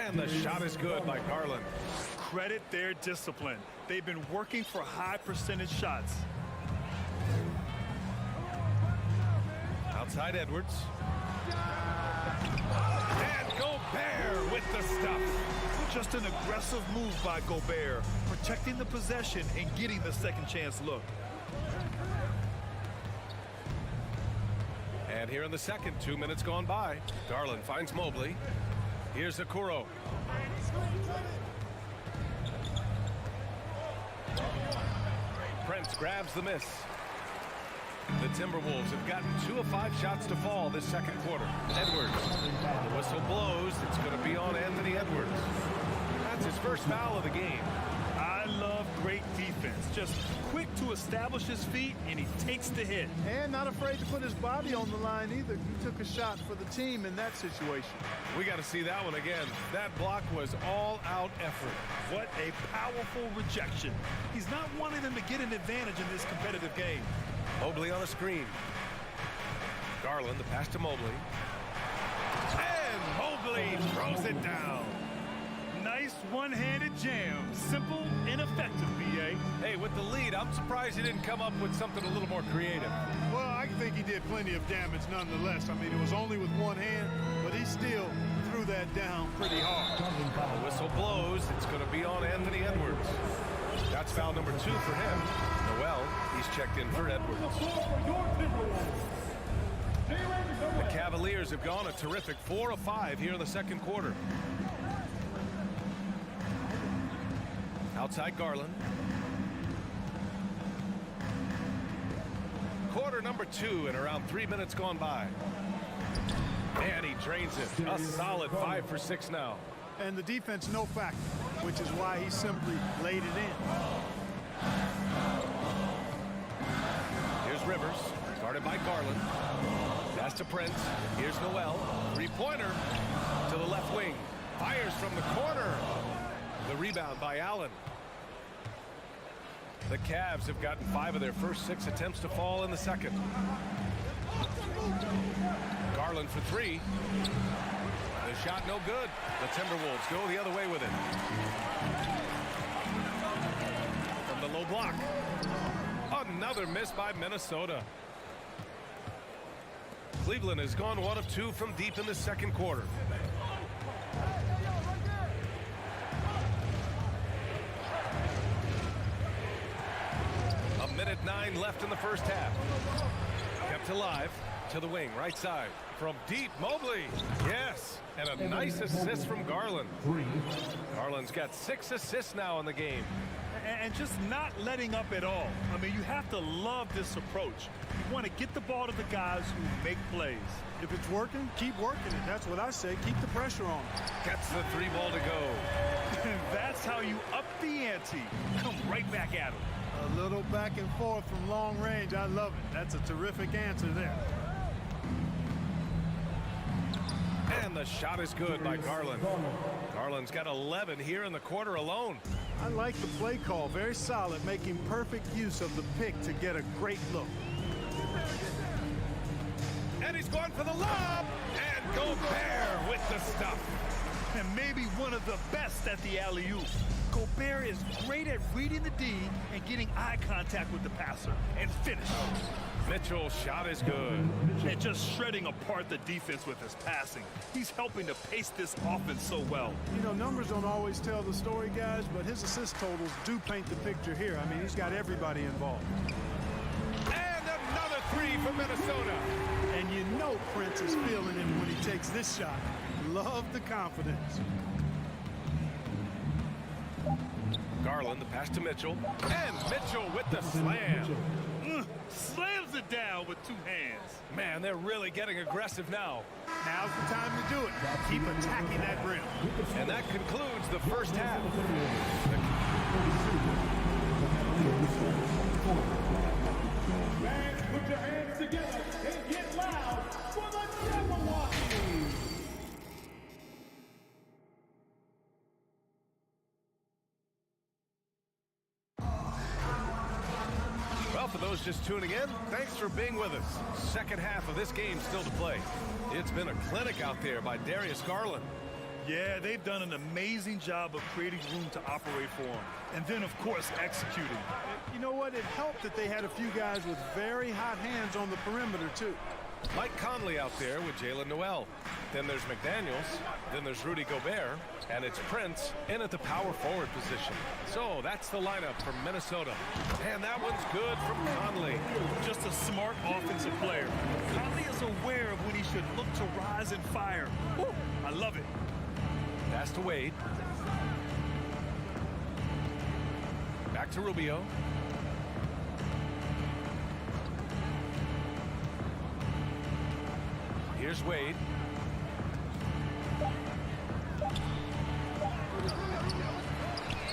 And the shot is good by Garland. Credit their discipline. They've been working for high percentage shots. Outside Edwards. And Gobert with the stuff. Just an aggressive move by Gobert, protecting the possession and getting the second chance look. And here in the second, 2 minutes gone by. Garland finds Mobley. Here's Okoro. Prince grabs the miss. The Timberwolves have gotten 2 of 5 shots to fall this second quarter. Edwards. The whistle blows. It's going to be on Anthony Edwards. That's his first foul of the game. I love great defense. Just quick to establish his feet, and he takes the hit. And not afraid to put his body on the line either. He took a shot for the team in that situation. We got to see that one again. That block was all-out effort. What a powerful rejection. He's not wanting them to get an advantage in this competitive game. Mobley on a screen. Garland, the pass to Mobley. And Mobley throws it down. Nice one-handed jam. Simple and effective, B.A. Hey, with the lead, I'm surprised he didn't come up with something a little more creative. Well, I think he did plenty of damage nonetheless. I mean, it was only with one hand, but he still threw that down pretty hard. The whistle blows. It's going to be on Anthony Edwards. That's foul number 2 for him. Noel, he's checked in for Edwards. The Cavaliers have gone a terrific 4 of 5 here in the second quarter. Outside Garland. Quarter number 2 and around 3 minutes gone by. And he drains it. A solid 5 for 6 now. And the defense no factor, which is why he simply laid it in. Here's Rivers, guarded by Garland. Pass to Prince. Here's Noel. Three-pointer to the left wing. Fires from the corner. The rebound by Allen. The Cavs have gotten 5 of their first 6 attempts to fall in the second. Garland for 3. The shot no good. The Timberwolves go the other way with it. From the low block. Another miss by Minnesota. Cleveland has gone 1 of 2 from deep in the second quarter. A minute 9 left in the first half. Kept alive to the wing, right side. From deep, Mobley. Yes, and a nice assist from Garland. Garland's got 6 assists now in the game. And just not letting up at all. I mean, you have to love this approach. You want to get the ball to the guys who make plays. If it's working, keep working it. That's what I say. Keep the pressure on. Gets the 3 ball to go. And that's how you up the ante. Come right back at him. A little back and forth from long range. I love it. That's a terrific answer there. And the shot is good by Garland. Garland's got 11 here in the quarter alone. I like the play call. Very solid, making perfect use of the pick to get a great look. And he's going for the lob. And Gobert with the stuff. And maybe one of the best at the alley-oop. Gobert is great at reading the D and getting eye contact with the passer and finish. Mitchell's shot is good. And just shredding apart the defense with his passing. He's helping to pace this offense so well. You know, numbers don't always tell the story, guys, but his assist totals do paint the picture here. I mean, he's got everybody involved. And another 3 for Minnesota. And you know Prince is feeling it when he takes this shot. Love the confidence. Garland, the pass to Mitchell. And Mitchell with the slam. Slams it down with 2 hands. Man, they're really getting aggressive now. Now's the time to do it. Keep attacking that rim. And that concludes the first half. Fans, put your hands together and get loud for the Jabberwockies. Well, for those just tuning in, thanks for being with us. Second half of this game still to play. It's been a clinic out there by Darius Garland. Yeah, they've done an amazing job of creating room to operate for him. And then, of course, executing. You know what? It helped that they had a few guys with very hot hands on the perimeter, too. Mike Conley out there with Jalen Noel. Then there's McDaniels. Then there's Rudy Gobert. And it's Prince in at the power forward position. So that's the lineup for Minnesota. And that one's good from Conley. Just a smart offensive player. Conley is aware of when he should look to rise and fire. Woo, I love it. Pass to Wade. Back to Rubio. Here's Wade.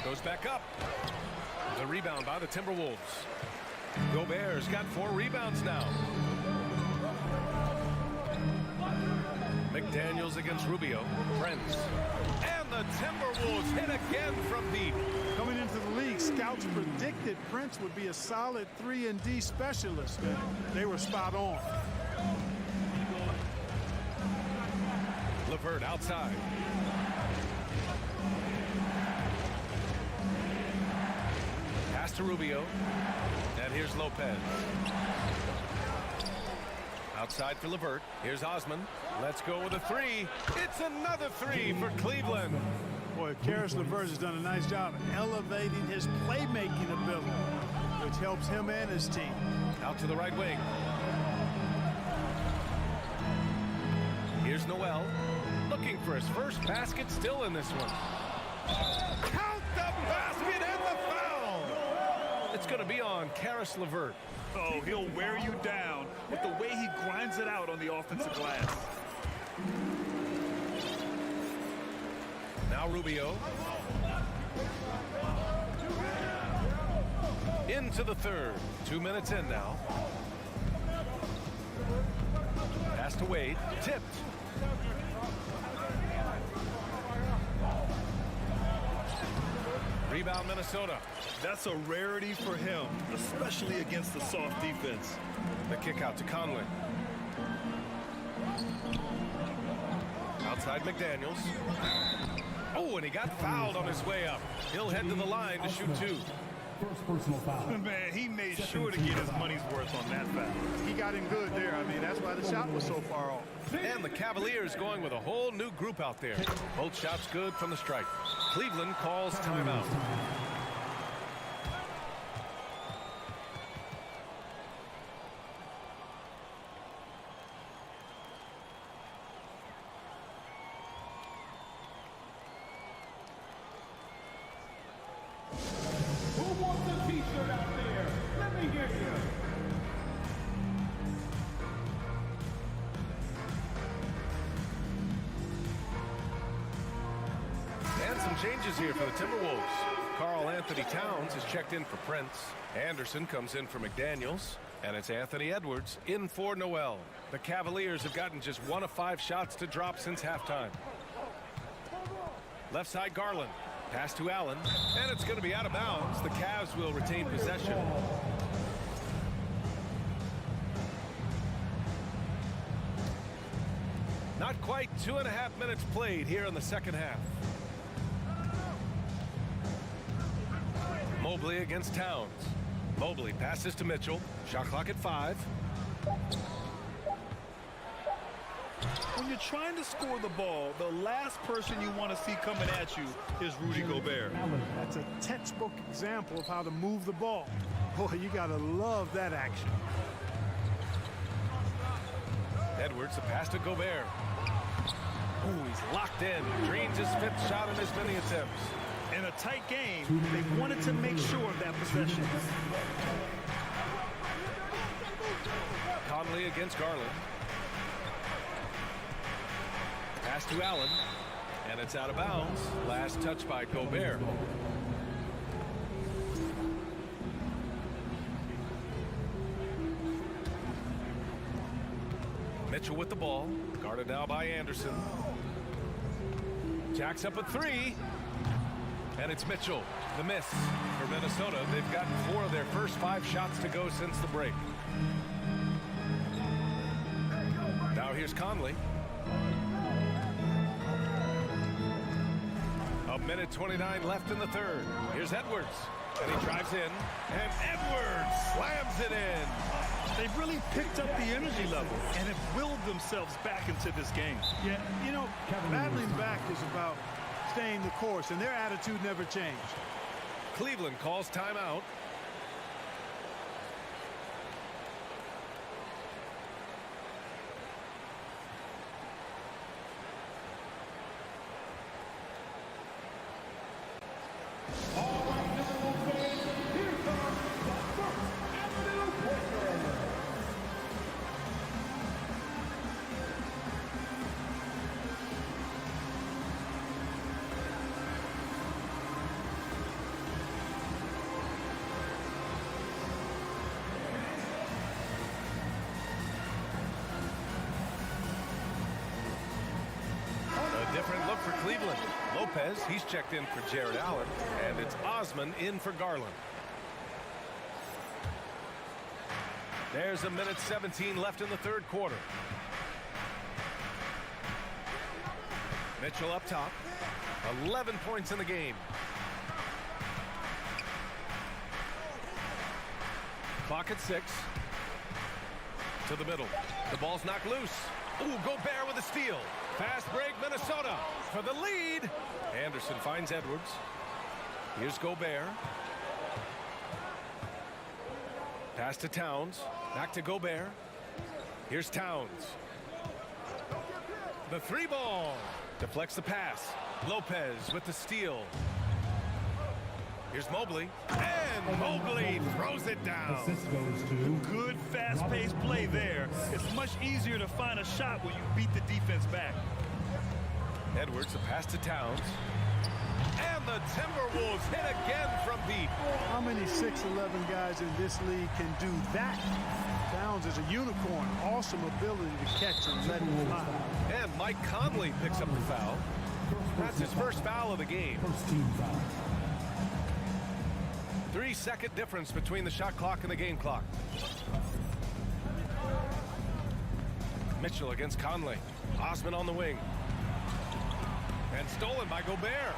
Goes back up. The rebound by the Timberwolves. Gobert's got 4 rebounds now. McDaniels against Rubio. Prince. And the Timberwolves hit again from deep. Coming into the league, scouts predicted Prince would be a solid 3-and-D specialist. They were spot on. LeVert outside. Pass to Rubio. And here's Lopez. Outside for LeVert. Here's Osman. Let's go with a 3. It's another 3 for Cleveland. Boy, Karis LeVert has done a nice job elevating his playmaking ability, which helps him and his team. Out to the right wing. Here's Noel. Looking for his first basket, still in this one. Count the basket and the foul! It's going to be on Karis LeVert. Oh, he'll wear you down with the way he grinds it out on the offensive glass. Now Rubio. Into the third. 2 minutes in now. Pass to Wade. Tipped. Rebound, Minnesota. That's a rarity for him, especially against the soft defense. The kick out to Conley. Outside McDaniels. Oh, and he got fouled on his way up. He'll head to the line to shoot 2. First personal foul. Man, he made sure to get his money's worth on that foul. He got him good there. I mean, that's why the shot was so far off. And the Cavaliers going with a whole new group out there. Both shots good from the stripe. Cleveland calls timeout. Who wants a t-shirt out there? Let me hear you. And some changes here for the Timberwolves. Karl Anthony Towns is checked in for Prince. Anderson comes in for McDaniels. And it's Anthony Edwards in for Noel. The Cavaliers have gotten just 1 of 5 shots to drop since halftime. Left side Garland. Pass to Allen. And it's going to be out of bounds. The Cavs will retain possession. Not quite 2.5 minutes played here in the second half. Mobley against Towns. Mobley passes to Mitchell. Shot clock at 5. When you're trying to score the ball, the last person you want to see coming at you is Rudy Gobert. That's a textbook example of how to move the ball. Boy, you got to love that action. Edwards, the pass to Gobert. Oh, he's locked in. Drains his 5th shot in as many attempts. In a tight game, they wanted to make sure of that possession. Conley against Garland. Pass to Allen. And it's out of bounds. Last touch by Gobert. Mitchell with the ball. Guarded now by Anderson. Jacks up a 3. And it's Mitchell. The miss for Minnesota. They've gotten 4 of their first 5 shots to go since the break. Now here's Conley. A minute 29 left in the third. Here's Edwards. And he drives in. And Edwards slams it in. They've really picked up the energy level and have willed themselves back into this game. Yeah, you know, battling back is about staying the course, and their attitude never changed. Cleveland calls timeout. Different look for Cleveland. Lopez, he's checked in for Jared Allen, and it's Osman in for Garland. There's a minute 17 left in the third quarter. Mitchell up top. 11 points in the game. Clock at 6. To the middle. The ball's knocked loose. Ooh, Gobert with a steal. Fast break, Minnesota for the lead. Anderson finds Edwards. Here's Gobert. Pass to Towns. Back to Gobert. Here's Towns. The 3 ball. Deflects the pass. Lopez with the steal. Here's Mobley. And Mobley throws it down. Good fast-paced play there. It's much easier to find a shot when you beat the defense back. Edwards, the pass to Towns. And the Timberwolves hit again from deep. How many 6'11" guys in this league can do that? Towns is a unicorn. Awesome ability to catch and let him fly. And Mike Conley picks up the foul. That's his first foul of the game. 3-second difference between the shot clock and the game clock. Mitchell against Conley. Osman on the wing. And stolen by Gobert.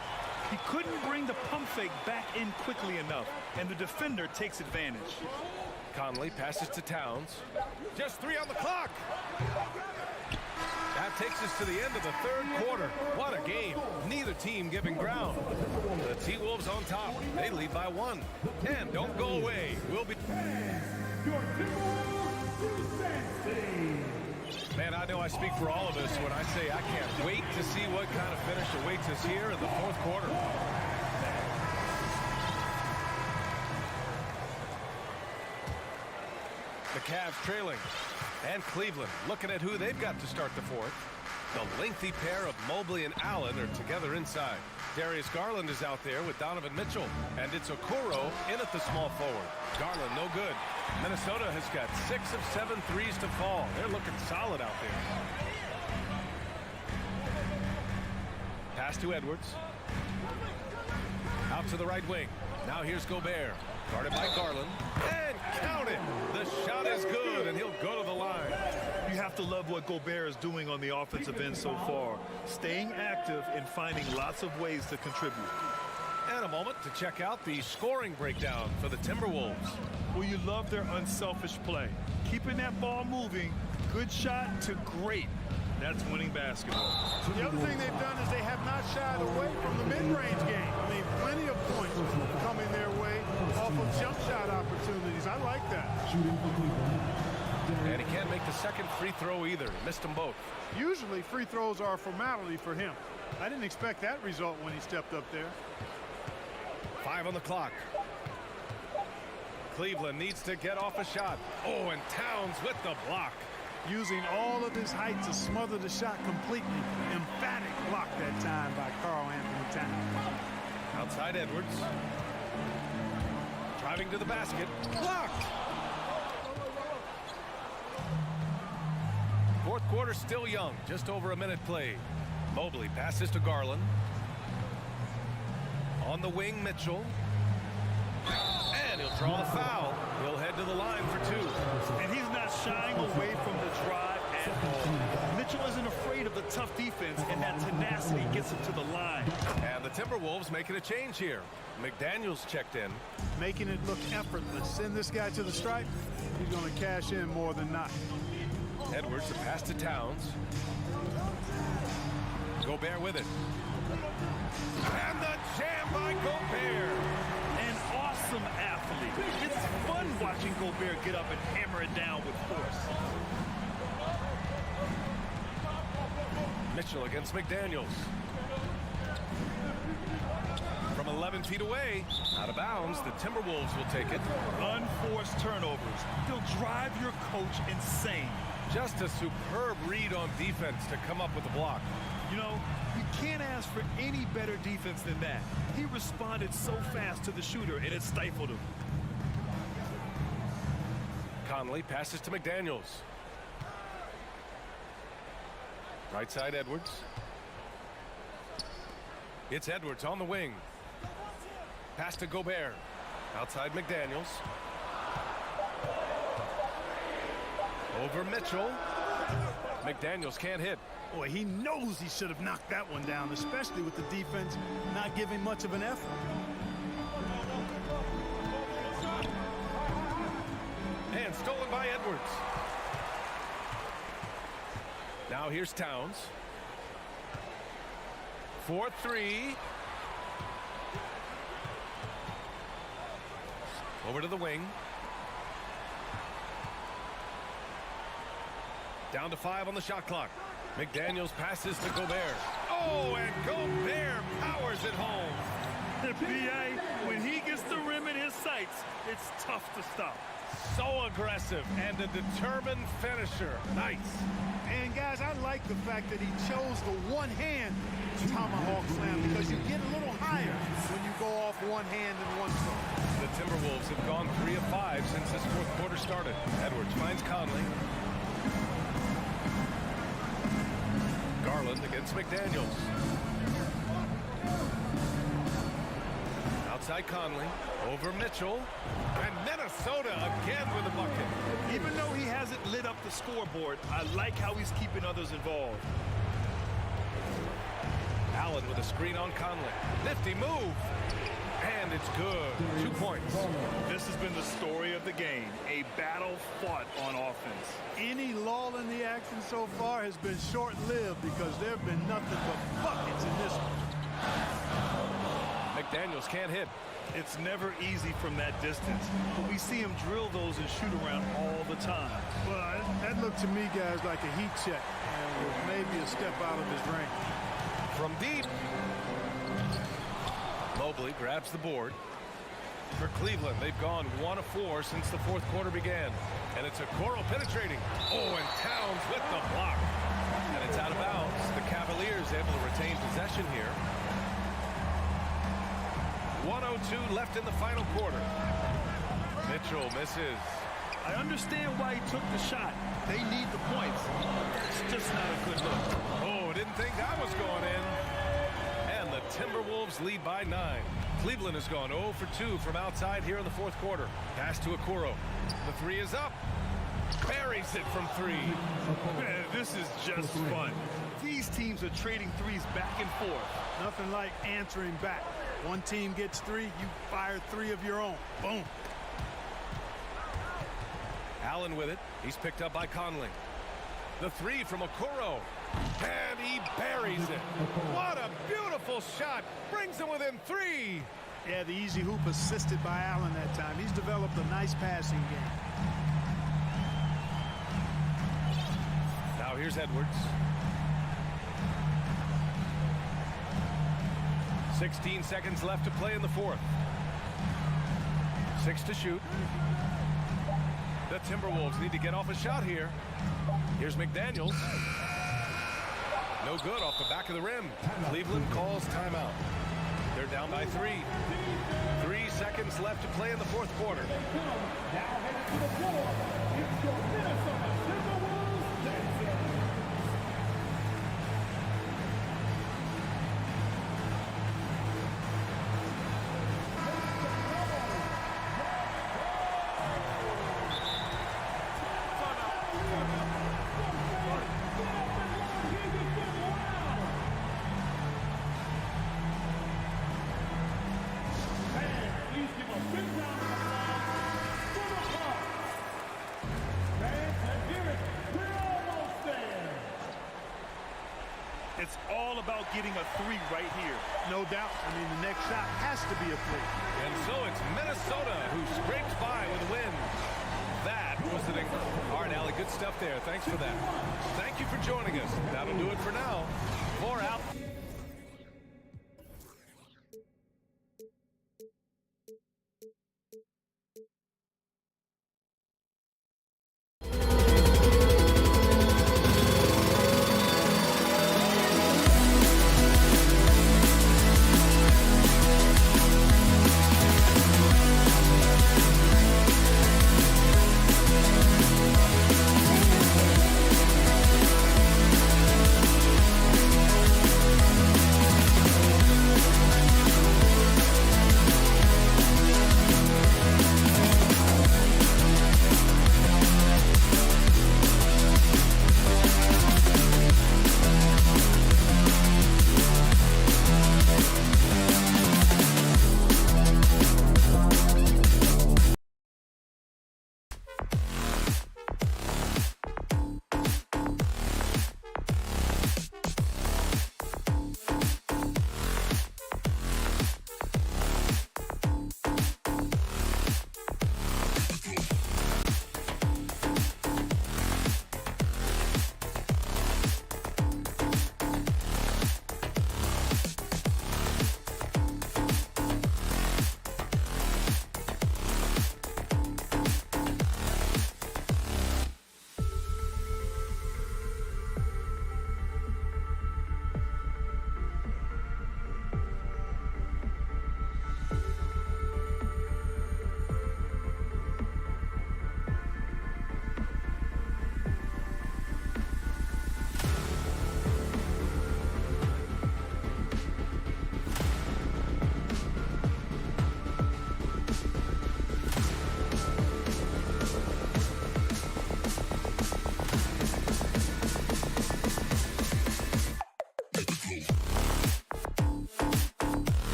He couldn't bring the pump fake back in quickly enough, and the defender takes advantage. Conley passes to Towns. Just 3 on the clock. That takes us to the end of the third quarter. What a game. Neither team giving ground. The T-Wolves on top. They lead by 1. And don't go away. We'll be... Man, I know I speak for all of us when I say I can't wait to see what kind of finish awaits us here in the fourth quarter. The Cavs trailing. And Cleveland looking at who they've got to start the fourth. The lengthy pair of Mobley and Allen are together inside. Darius Garland is out there with Donovan Mitchell. And it's Okoro in at the small forward. Garland no good. Minnesota has got 6 of 7 threes to fall. They're looking solid out there. Pass to Edwards. Out to the right wing. Now here's Gobert. Guarded by Garland. And count it! The shot is good, and he'll go to the line. You have to love what Gobert is doing on the offensive end so far. Staying active and finding lots of ways to contribute. And a moment to check out the scoring breakdown for the Timberwolves. Well, you love their unselfish play. Keeping that ball moving, good shot to great. That's winning basketball. The other thing they've done is they have not shied away from the mid-range game. I mean, plenty of points coming their way off of jump shot opportunities. I like that. And he can't make the second free throw either. He missed them both. Usually free throws are a formality for him. I didn't expect that result when he stepped up there. 5 on the clock. Cleveland needs to get off a shot. Oh, and Towns with the block. Using all of his height to smother the shot completely. Emphatic block that time by Karl Anthony Towns. Outside Edwards. Driving to the basket. Blocked! Fourth quarter still young. Just over a minute played. Mobley passes to Garland. On the wing, Mitchell. And he'll draw the foul. He'll head to the line for 2. And he's not shying away from the drive at all. Mitchell isn't afraid of the tough defense, and that tenacity gets him to the line. And the Timberwolves making a change here. McDaniels checked in. Making it look effortless. Send this guy to the stripe. He's going to cash in more than not. Edwards, the pass to Towns. Gobert with it. And the jam by Gobert. An awesome athlete. It's fun watching Gobert get up and hammer it down with force. Mitchell against McDaniels. From 11 feet away, out of bounds, the Timberwolves will take it. Unforced turnovers. They'll drive your coach insane. Just a superb read on defense to come up with the block. You know, you can't ask for any better defense than that. He responded so fast to the shooter, and it stifled him. Conley passes to McDaniels. Right side, Edwards. It's Edwards on the wing. Pass to Gobert. Outside McDaniels. Over Mitchell. McDaniels can't hit. Boy, he knows he should have knocked that one down, especially with the defense not giving much of an effort. And stolen by Edwards. Now here's Towns. 4-3. Over to the wing. Down to 5 on the shot clock. McDaniels passes to Gobert. Oh, and Gobert powers it home. The B.A., when he gets the rim in his sights, it's tough to stop. So aggressive and a determined finisher. Nice. And guys, I like the fact that he chose the one-hand tomahawk slam because you get a little higher when you go off one hand and one foot. The Timberwolves have gone 3 of 5 since this fourth quarter started. Edwards finds Conley. Garland against McDaniels. Outside Conley, over Mitchell, and Minnesota again with a bucket. Even though he hasn't lit up the scoreboard, I like how he's keeping others involved. Allen with a screen on Conley. Nifty move. And it's good. 2 points. This has been the story of the game. A battle fought on offense. Any lull in the action so far has been short-lived because there have been nothing but buckets in this one. McDaniels can't hit. It's never easy from that distance, but we see him drill those and shoot around all the time. Well, that looked to me, guys, like a heat check. And was maybe a step out of his range. From deep. Mobley grabs the board. For Cleveland, they've gone 1 of 4 since the fourth quarter began. And it's Okoro penetrating. Oh, and Towns with the block. And it's out of bounds. The Cavaliers able to retain possession here. 1:02 left in the final quarter. Mitchell misses. I understand why he took the shot. They need the points. It's just not a good look. Oh, didn't think that was going in. And the Timberwolves lead by 9. Cleveland has gone 0 for 2 from outside here in the fourth quarter. Pass to Okoro. The 3 is up. Buries it from 3. Man, this is just fun. These teams are trading threes back and forth. Nothing like answering back. One team gets 3, you fire 3 of your own. Boom. Allen with it. He's picked up by Conley. The 3 from Okoro. And he buries it. What a beautiful shot. Brings him within 3. Yeah, the easy hoop assisted by Allen that time. He's developed a nice passing game. Now here's Edwards. 16 seconds left to play in the fourth. 6 to shoot. The Timberwolves need to get off a shot here. Here's McDaniels. No good off the back of the rim. Cleveland calls timeout. They're down by 3. 3 seconds left to play in the fourth quarter. Now headed to the floor, it's your Minnesota Timberwolves dancer. It's all about getting a 3 right here. No doubt. I mean, the next shot has to be a 3. And so it's Minnesota who scrapes by with a win. That was an all right, Allie, good stuff there. Thanks for that. Thank you for joining us. That'll do it for now. 4 out.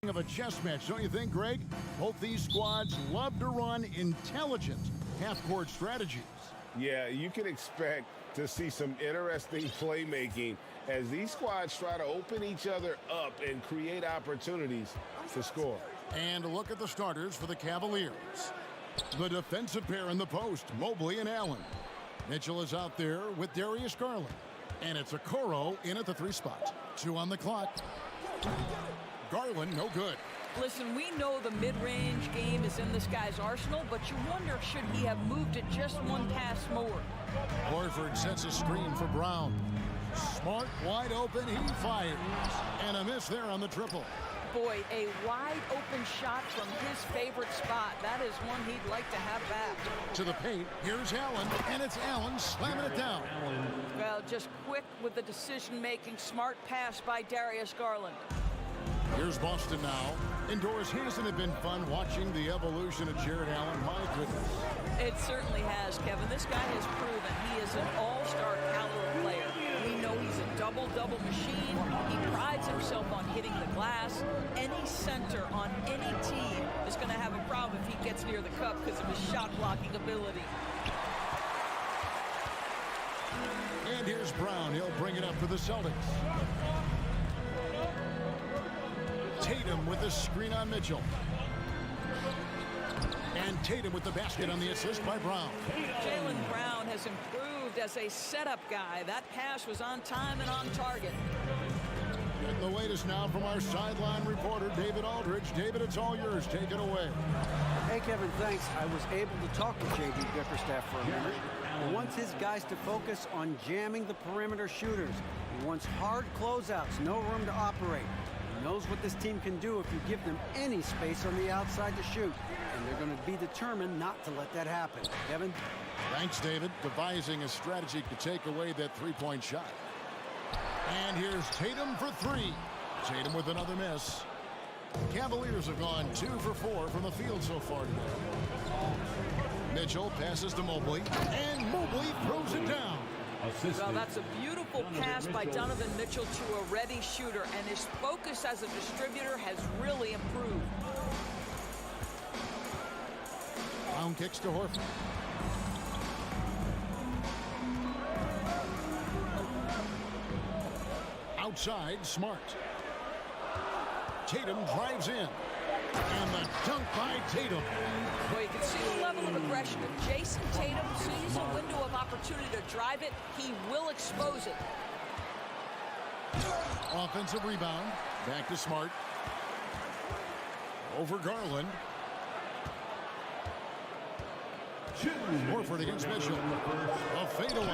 Of a chess match, don't you think, Greg? Both these squads love to run intelligent half-court strategies. Yeah, you can expect to see some interesting playmaking as these squads try to open each other up and create opportunities to score. And a look at the starters for the Cavaliers. The defensive pair in the post, Mobley and Allen. Mitchell is out there with Darius Garland. And it's Okoro in at the 3 spot. 2 on the clock. Garland, no good. Listen, we know the mid-range game is in this guy's arsenal, but you wonder, should he have moved it just one pass more? Horford sets a screen for Brown. Smart, wide open, he fires. And a miss there on the triple. Boy, a wide-open shot from his favorite spot. That is one he'd like to have back. To the paint, here's Allen, and it's Allen slamming it down. Well, just quick with the decision-making, smart pass by Darius Garland. Here's Boston now. Indoors, hasn't it been fun watching the evolution of Jared Allen? My goodness. It certainly has, Kevin. This guy has proven he is an all-star caliber player. We know he's a double-double machine. He prides himself on hitting the glass. Any center on any team is going to have a problem if he gets near the cup because of his shot-blocking ability. And here's Brown. He'll bring it up for the Celtics. Tatum with the screen on Mitchell. And Tatum with the basket on the assist by Brown. Jaylen Brown has improved as a setup guy. That pass was on time and on target. And the latest now from our sideline reporter, David Aldridge. David, it's all yours. Take it away. Hey, Kevin, thanks. I was able to talk to J.B. Bickerstaff for a minute. He wants his guys to focus on jamming the perimeter shooters. He wants hard closeouts, no room to operate. He knows what this team can do if you give them any space on the outside to shoot. And they're going to be determined not to let that happen. Kevin? Thanks, David. Devising a strategy to take away that three-point shot. And here's Tatum for 3. Tatum with another miss. Cavaliers have gone 2 for 4 from the field so far today. Mitchell passes to Mobley, and Mobley throws it down. Well, that's a beautiful pass by Donovan Mitchell to a ready shooter, and his focus as a distributor has really improved. Brown kicks to Horford. Outside, Smart. Tatum drives in. And the dunk by Tatum. Well, you can see the level of aggression. If Jason Tatum sees a window of opportunity to drive it, he will expose it. Offensive rebound. Back to Smart. Over Garland. Horford against Mitchell. A fadeaway.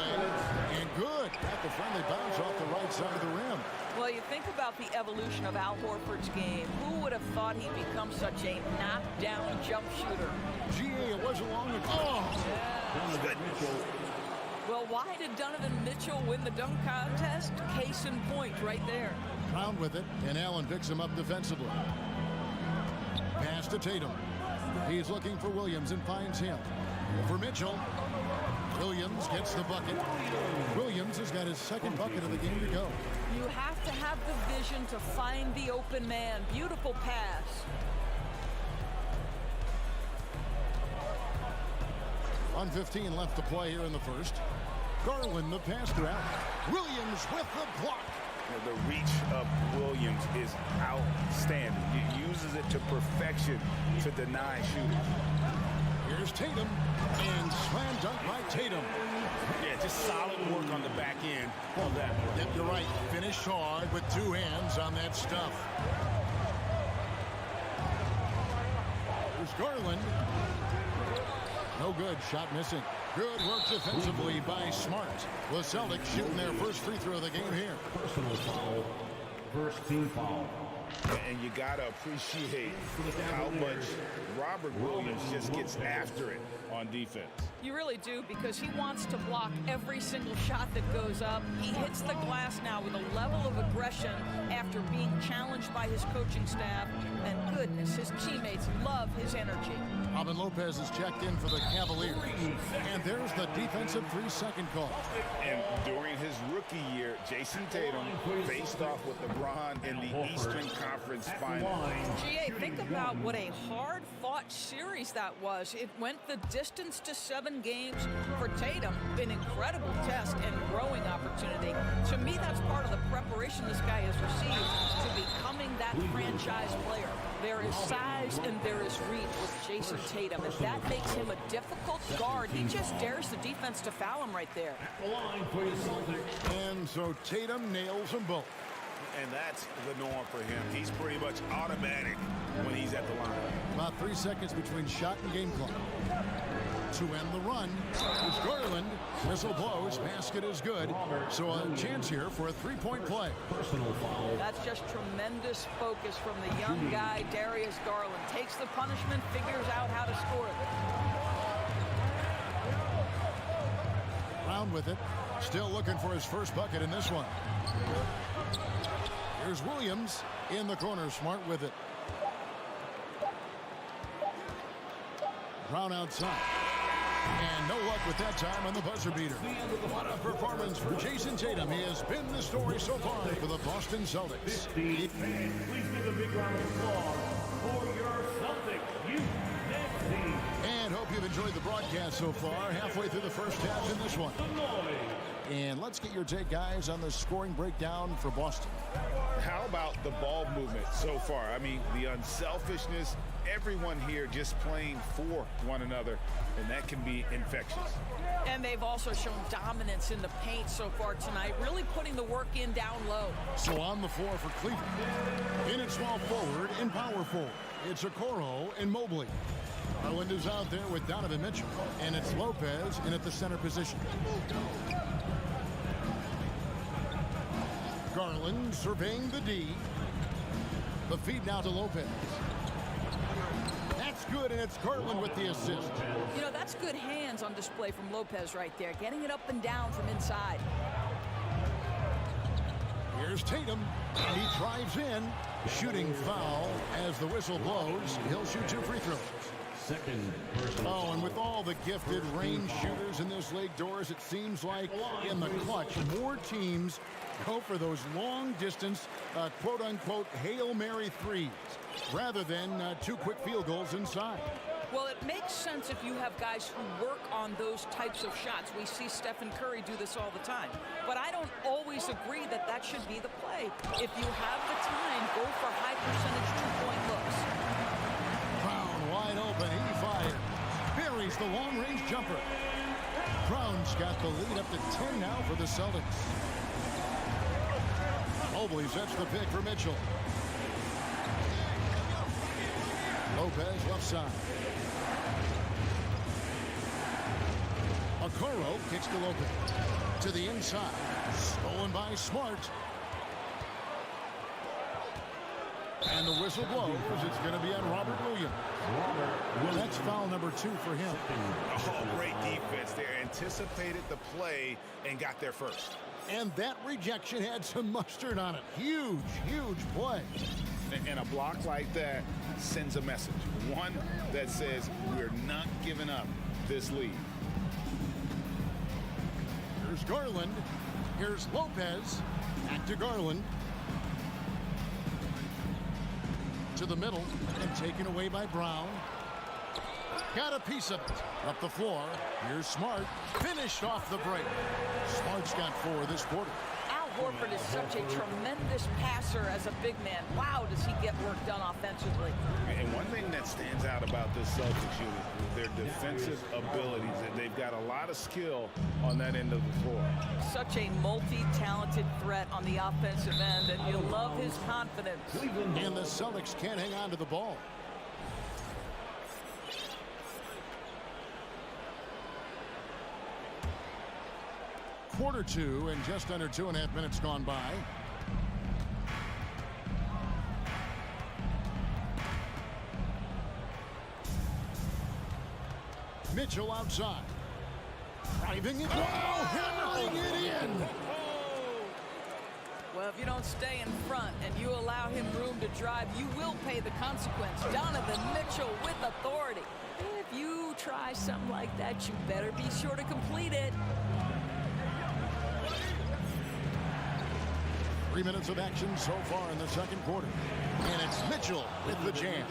And good. Got the friendly bounce off the right side of the rim. Well, you think about the evolution of Al Horford's game. Who would have thought he'd become such a knockdown jump shooter? GA, it wasn't long ago. Oh! Yeah. Well, why did Donovan Mitchell win the dunk contest? Case in point right there. Brown with it, and Allen picks him up defensively. Pass to Tatum. He's looking for Williams and finds him. For Mitchell. Williams gets the bucket. Williams has got his second bucket of the game to go. You have to have the vision to find the open man. Beautiful pass. On 15 left to play here in the first. Garland the pass to Allen. Williams with the block. The reach of Williams is outstanding. He uses it to perfection to deny shooters. Here's Tatum, and slam dunk by Tatum. Yeah, just solid work on the back end of that. Yep, you're right. Finish hard with 2 hands on that stuff. Here's Garland. No good. Shot missing. Good work defensively by Smart. The Celtics shooting their first free throw of the game here. Personal foul. First team foul. And you got to appreciate how much Robert Williams just gets after it on defense. You really do, because he wants to block every single shot that goes up. He hits the glass now with a level of aggression after being challenged by his coaching staff. And goodness, his teammates love his energy. Robin Lopez is checked in for the Cavaliers. And there's the defensive 3-second call. And during his rookie year, Jason Tatum faced off with LeBron in the Eastern Conference Finals. GA, think about what a hard-fought series that was. It went the distance to 7 games for Tatum. An incredible test and growing opportunity. To me, that's part of the preparation this guy has received to becoming that franchise player. There is size and there is reach with Jason Tatum, and that makes him a difficult guard. He just dares the defense to foul him right there. And so Tatum nails them both. And that's the norm for him. He's pretty much automatic when he's at the line. About 3 seconds between shot and game clock. To end the run is Garland. Whistle blows. Basket is good. So a chance here for a 3-point play. That's just tremendous focus from the young guy, Darius Garland. Takes the punishment, figures out how to score it. Brown with it. Still looking for his first bucket in this one. Here's Williams in the corner. Smart with it. Brown outside. And no luck with that time on the buzzer beater. What a performance for Jason Tatum. He has been the story so far for the Boston Celtics. Please give a big round of applause for your Celtics youth team. And hope you've enjoyed the broadcast so far. Halfway through the first half in this one. And let's get your take, guys, on the scoring breakdown for Boston. How about the ball movement so far? I mean, the unselfishness, everyone here just playing for one another, and that can be infectious. And they've also shown dominance in the paint so far tonight, really putting the work in down low. So on the floor for Cleveland, in at small forward and power forward, it's Okoro and Mobley. Garland is out there with Donovan Mitchell, and it's Lopez in at the center position. Garland surveying the D. The feed now to Lopez. That's good, and it's Garland with the assist. You know, that's good hands on display from Lopez right there, getting it up and down from inside. Here's Tatum, and he drives in. Shooting foul as the whistle blows. He'll shoot 2 free throws. Oh, and with all the gifted range shooters in this league, Doris, it seems like in the clutch, more teams go for those long-distance, quote-unquote, Hail Mary threes, rather than 2 quick field goals inside. Well, it makes sense if you have guys who work on those types of shots. We see Stephen Curry do this all the time. But I don't always agree that that should be the play. If you have the time, go for high-percentage 2-point looks. Brown wide open, he fires. Buries the long-range jumper. Brown's got the lead up to 10 now for the Celtics. Mobley sets the pick for Mitchell. Lopez left side. Okoro kicks to Lopez. To the inside. Stolen by Smart. And the whistle blows. It's going to be on Robert Williams. That's foul number 2 for him. Oh, great defense there. Anticipated the play and got there first. And that rejection had some mustard on it. Huge, huge play. And a block like that sends a message. One that says we're not giving up this lead. Here's Garland. Here's Lopez. Back to Garland. To the middle and taken away by Brown. Got a piece of it. Up the floor. Here's Smart. Finished off the break. Smart's got 4 this quarter. Al Horford is such a tremendous passer as a big man. Wow, does he get work done offensively. And one thing that stands out about this Celtics unit is their defensive abilities. They've got a lot of skill on that end of the floor. Such a multi-talented threat on the offensive end, and you love his confidence. And the Celtics can't hang on to the ball. Quarter 2 and just under 2.5 minutes gone by. Mitchell outside. driving it while hammering it in. Well, if you don't stay in front and you allow him room to drive, you will pay the consequence. Donovan Mitchell with authority. If you try something like that, you better be sure to complete it. 3 minutes of action so far in the second quarter. And it's Mitchell with the jam.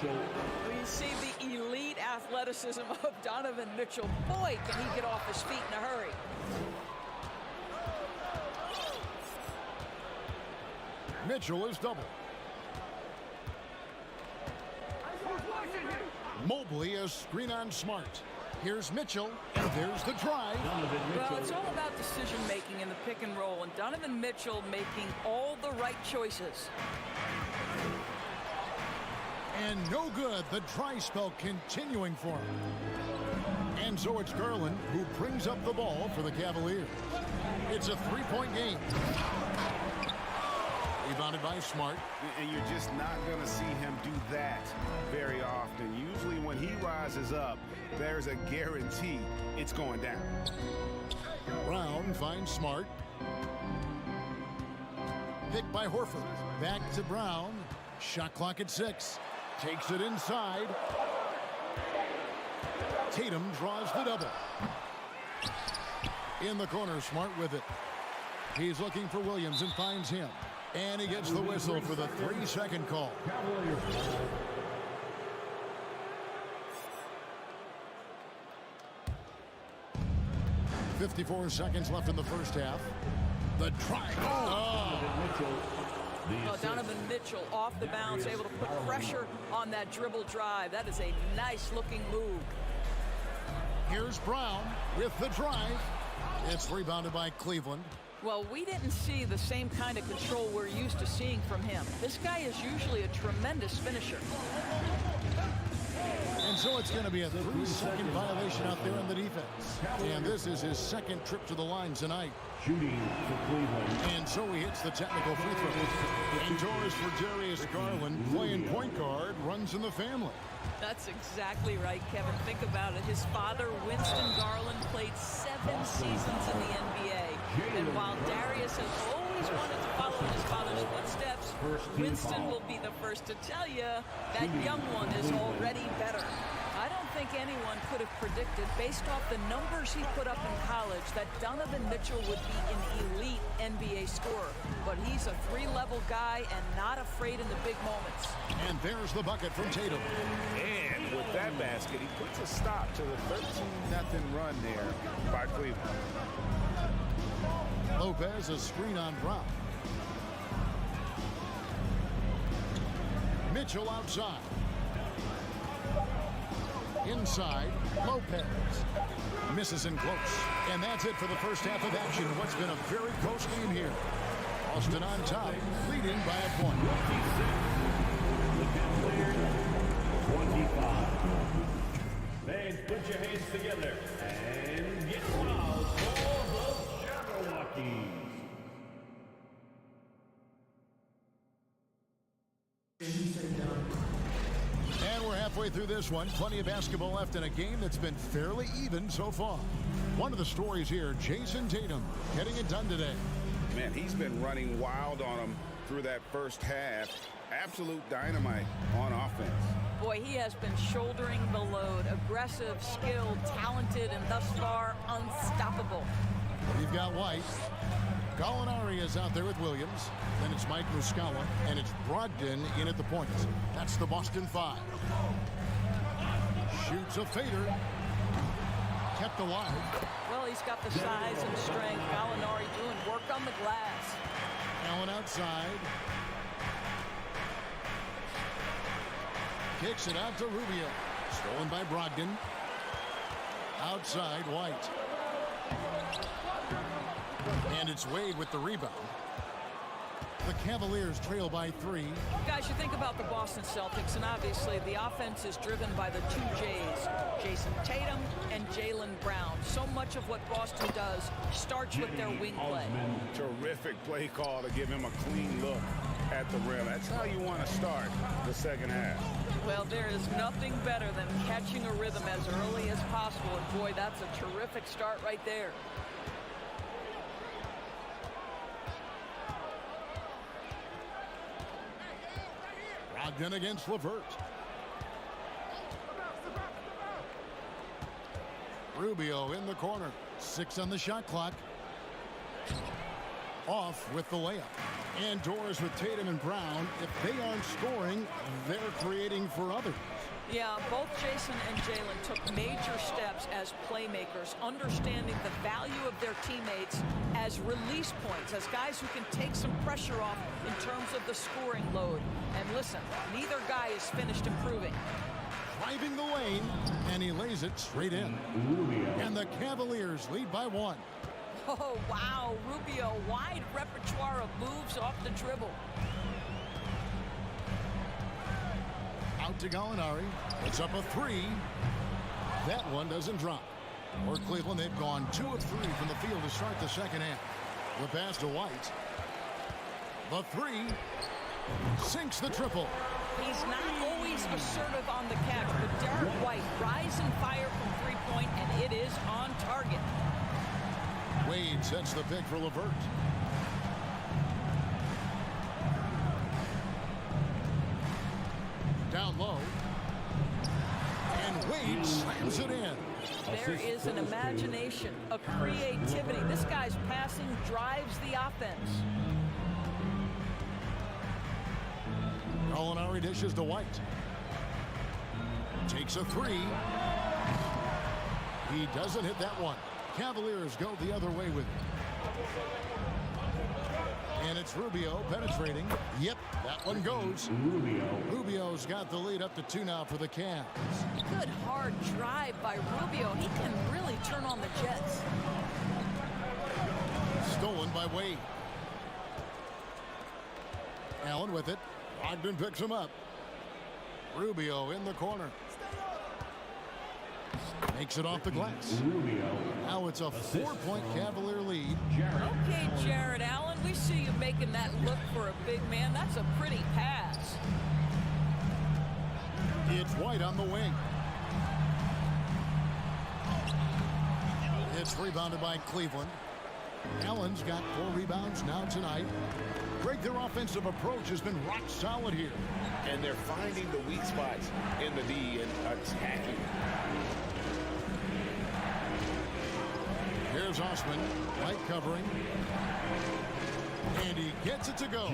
We see the elite athleticism of Donovan Mitchell. Boy, can he get off his feet in a hurry. Mitchell is double. Mobley is screen on Smart. Here's Mitchell, and there's the drive. Well, it's all about decision-making in the pick and roll, and Donovan Mitchell making all the right choices. And no good, the dry spell continuing for him. And so it's Garland who brings up the ball for the Cavaliers. It's a three-point game. Rebounded by Smart. And you're just not going to see him do that very often. Usually when he rises up, there's a guarantee it's going down. Brown finds Smart. Picked by Horford. Back to Brown. Shot clock at 6. Takes it inside. Tatum draws the double. In the corner, Smart with it. He's looking for Williams and finds him. And he gets the whistle for the 3-second call. 54 seconds left in the first half. The drive. Well, Donovan Mitchell off the bounce, able to put pressure on that dribble drive. That is a nice-looking move. Here's Brown with the drive. It's rebounded by Cleveland. Well, we didn't see the same kind of control we're used to seeing from him. This guy is usually a tremendous finisher. And so it's going to be a 3-second violation out there on the defense. And this is his second trip to the line tonight. Shooting for Cleveland. And so he hits the technical free throw. Indoors for Darius Garland, playing point guard, runs in the family. That's exactly right, Kevin. Think about it. His father, Winston Garland, played 7 seasons in the NBA. And while Darius has always wanted to follow in his father's footsteps, Winston will be the first to tell you that young one is already better. I don't think anyone could have predicted, based off the numbers he put up in college, that Donovan Mitchell would be an elite NBA scorer. But he's a 3-level guy and not afraid in the big moments. And there's the bucket from Tatum. And with that basket, he puts a stop to the 13-0 run there by Cleveland. Lopez, a screen on Brown. Mitchell outside. Inside, Lopez. Misses in close. And that's it for the first half of action. What's been a very close game here. Austin on top, leading by a point. The Cavaliers, 25. Fans, put your hands together and get wild for the JohnWick. And we're halfway through this one. Plenty of basketball left in a game that's been fairly even so far. One of the stories here, Jason Tatum, getting it done today. Man, he's been running wild on him through that first half. Absolute dynamite on offense. Boy, he has been shouldering the load. Aggressive, skilled, talented, and thus far unstoppable. You've got White. Gallinari is out there with Williams. Then it's Mike Muscala, and it's Brogdon in at the point. That's the Boston 5. Shoots a fader. Kept alive. Well, he's got the size and strength. Gallinari doing work on the glass. Allen outside. Kicks it out to Rubio. Stolen by Brogdon. Outside, White. And it's Wade with the rebound. The Cavaliers trail by 3. Guys, you think about the Boston Celtics, and obviously the offense is driven by the 2 J's, Jason Tatum and Jaylen Brown. So much of what Boston does starts with their wing play. Terrific play call to give him a clean look at the rim. That's how you want to start the second half. Well, there is nothing better than catching a rhythm as early as possible. And boy, that's a terrific start right there. Brogdon against LeVert. Rubio in the corner. 6 on the shot clock. Off with the layup. And doors with Tatum and Brown. If they aren't scoring, they're creating for others. Yeah, both Jason and Jalen took major steps as playmakers, understanding the value of their teammates as release points, as guys who can take some pressure off in terms of the scoring load. And listen, neither guy is finished improving. Driving the lane, and he lays it straight in. And the Cavaliers lead by 1. Oh, wow, Rubio, wide repertoire of moves off the dribble. Out to Gallinari. It's up a 3. That one doesn't drop. For Cleveland, they've gone 2 of 3 from the field to start the second half. The pass to White. The 3. Sinks the triple. He's not always assertive on the catch, but Derek White rise and fire from three-point, and it is on target. Wade sets the pick for LeVert. Down low. And Wade slams it in. There is an imagination, a creativity. This guy's passing drives the offense. Gallinari dishes to White. Takes a 3. He doesn't hit that one. Cavaliers go the other way with it. And it's Rubio penetrating. Yep, that one goes. Rubio's got the lead up to 2 now for the Cavs. Good hard drive by Rubio. He can really turn on the Jets. Stolen by Wade. Allen with it. Brogdon picks him up. Rubio in the corner. Makes it off the glass. Now it's a 4-point Cavalier lead. Okay, Jared Allen, we see you making that look for a big man. That's a pretty pass. It's White on the wing. It's rebounded by Cleveland. Allen's got 4 rebounds now tonight. Greg, their offensive approach has been rock solid here. And they're finding the weak spots in the D and attacking. Here's Osman, White covering. And he gets it to go.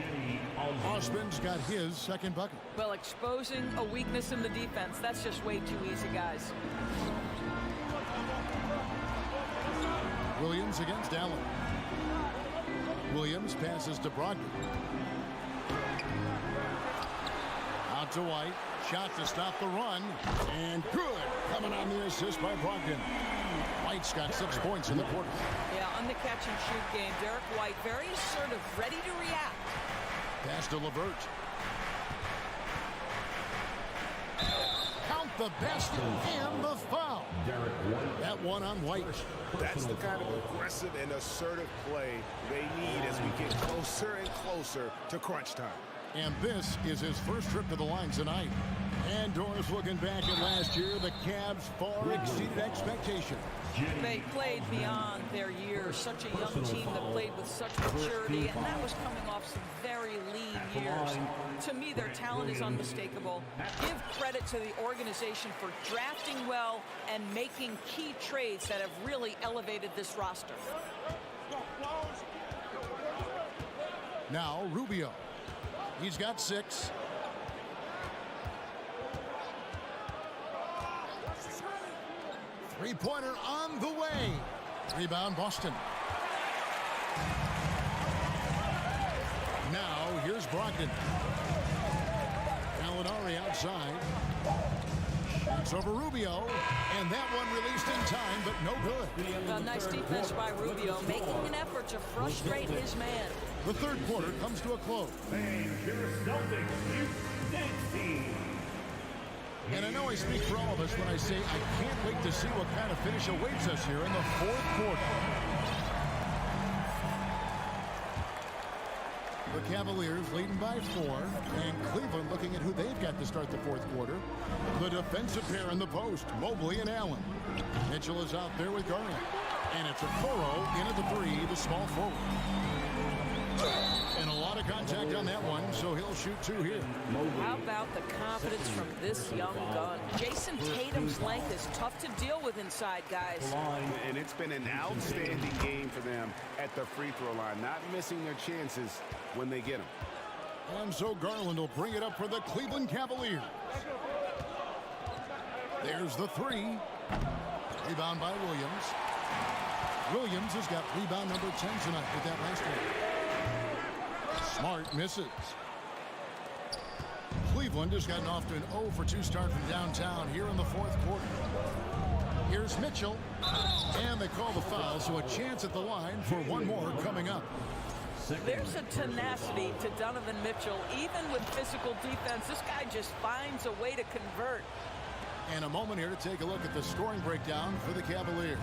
Osman's got his second bucket. Well, exposing a weakness in the defense, that's just way too easy, guys. Williams against Allen. Williams passes to Brogdon. Out to White. Shot to stop the run. And good. Coming on the assist by Brogdon. White's got 6 points in the quarter. Yeah, on the catch and shoot game, Derek White very assertive, ready to react. Pass to LeVert. Count the best and the foul. That one on White. That's the kind of aggressive and assertive play they need as we get closer and closer to crunch time. And this is his first trip to the line tonight. And Doris looking back at last year, the Cavs far exceeded expectations. They played beyond their years. Such a young team that played with such maturity, and that was coming off some very lean years. To me, their talent is unmistakable. Give credit to the organization for drafting well and making key trades that have really elevated this roster. Now Rubio. He's got 6. Three-pointer on the way. Rebound Boston. Now here's Brogdon. Gallinari outside. It's over Rubio. And that one released in time, but no good. Nice defense by Rubio, making an effort to frustrate his man. The third quarter comes to a close. And I know I speak for all of us when I say I can't wait to see what kind of finish awaits us here in the fourth quarter. The Cavaliers leading by 4, and Cleveland looking at who they've got to start the fourth quarter. The defensive pair in the post, Mobley and Allen. Mitchell is out there with Garland. And it's a Okoro in at the 3, the small forward. And a lot of contact on that one, so he'll shoot 2 here. How about the confidence from this young gun? Jason Tatum's length is tough to deal with inside, guys. And it's been an outstanding game for them at the free throw line, not missing their chances when they get them. And so Garland will bring it up for the Cleveland Cavaliers. There's the 3. Rebound by Williams. Williams has got rebound number 10 tonight with that last one. Smart misses. Cleveland has gotten off to an 0 for 2 start from downtown here in the fourth quarter. Here's Mitchell. And they call the foul, so a chance at the line for one more coming up. There's a tenacity to Donovan Mitchell. Even with physical defense, this guy just finds a way to convert. And a moment here to take a look at the scoring breakdown for the Cavaliers.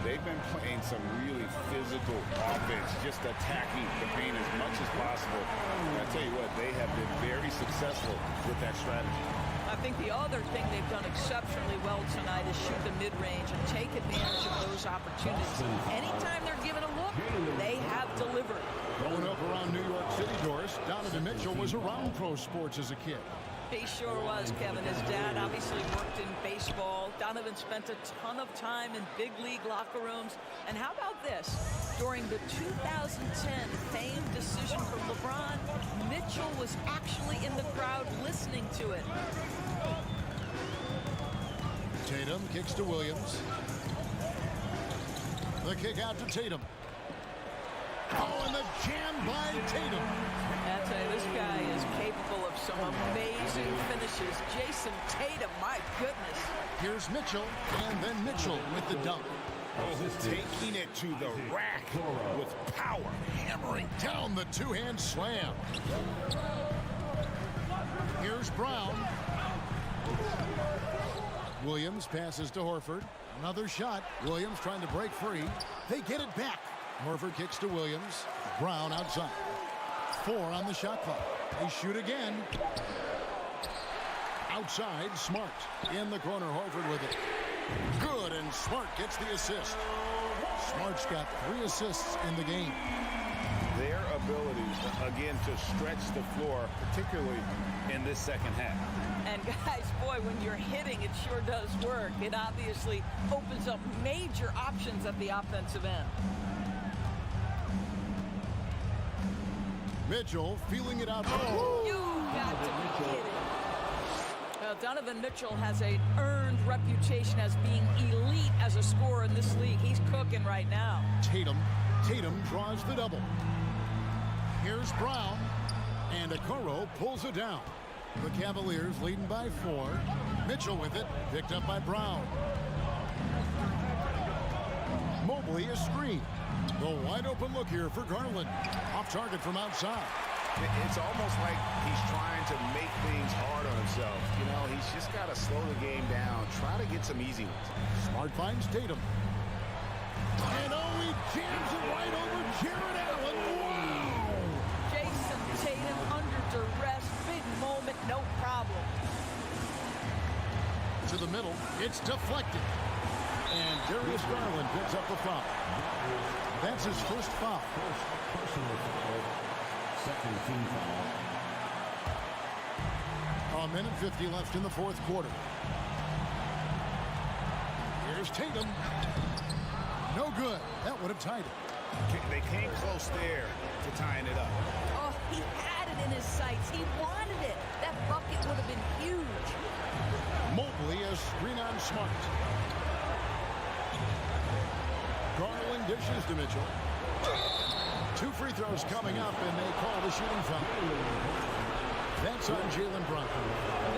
They've been playing some really physical offense, just attacking the paint as much as possible. And I tell you what, they have been very successful with that strategy. I think the other thing they've done exceptionally well tonight is shoot the mid-range and take advantage of those opportunities. Anytime they're given a look, they have delivered. Growing up around New York City, Doris, Donovan Mitchell was around pro sports as a kid. He sure was, Kevin. His dad obviously worked in baseball. Donovan spent a ton of time in big league locker rooms. And how about this? During the 2010 famed decision for LeBron, Mitchell was actually in the crowd listening to it. Tatum kicks to Williams. The kick out to Tatum. Oh, and the jam by Tatum. I tell you, this guy is capable of some amazing finishes. Jason Tatum, my goodness. Here's Mitchell, and then Mitchell with the dunk. Oh, taking it to the rack with power. Hammering down the two-hand slam. Here's Brown. Williams passes to Horford. Another shot. Williams trying to break free. They get it back. Horford kicks to Williams. Brown outside. 4 on the shot clock. They shoot again. Outside, Smart. In the corner, Horford with it. Good, and Smart gets the assist. Smart's got 3 assists in the game. Their ability, again, to stretch the floor, particularly in this second half. And guys, boy, when you're hitting, it sure does work. It obviously opens up major options at the offensive end. Mitchell feeling it out. You got to be kidding. Well, Donovan Mitchell has an earned reputation as being elite as a scorer in this league. He's cooking right now. Tatum draws the double. Here's Brown, and Okoro pulls it down. The Cavaliers leading by 4. Mitchell with it, picked up by Brown. Mobley a screen. The wide open look here for Garland. Off target from outside. It's almost like he's trying to make things hard on himself. You know, he's just got to slow the game down, try to get some easy ones. Smart finds Tatum. And he jams it right over Jared Allen. Wow! Jason Tatum under duress, big moment, no problem. To the middle, it's deflected. And Darius Garland picks up the foul. That's his first foul. Personal foul. Second team foul. A minute 50 left in the fourth quarter. Here's Tatum. No good. That would have tied it. They came close there to tying it up. Oh, he had it in his sights. He wanted it. That bucket would have been huge. Mobley a screen on Smart. Garland dishes to Mitchell. 2 free throws coming up, and they call the shooting foul. That's on Jaylen Brown.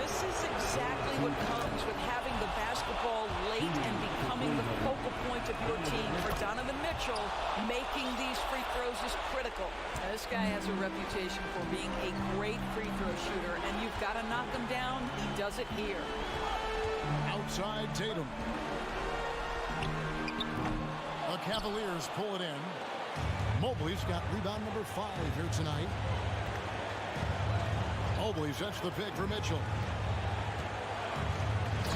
This is exactly what comes with having the basketball late and becoming the focal point of your team. For Donovan Mitchell, making these free throws is critical. Now, this guy has a reputation for being a great free throw shooter, and you've got to knock him down. He does it here. Outside Tatum. The Cavaliers pull it in. Mobley's got rebound number 5 here tonight. Mobley sets the pick for Mitchell.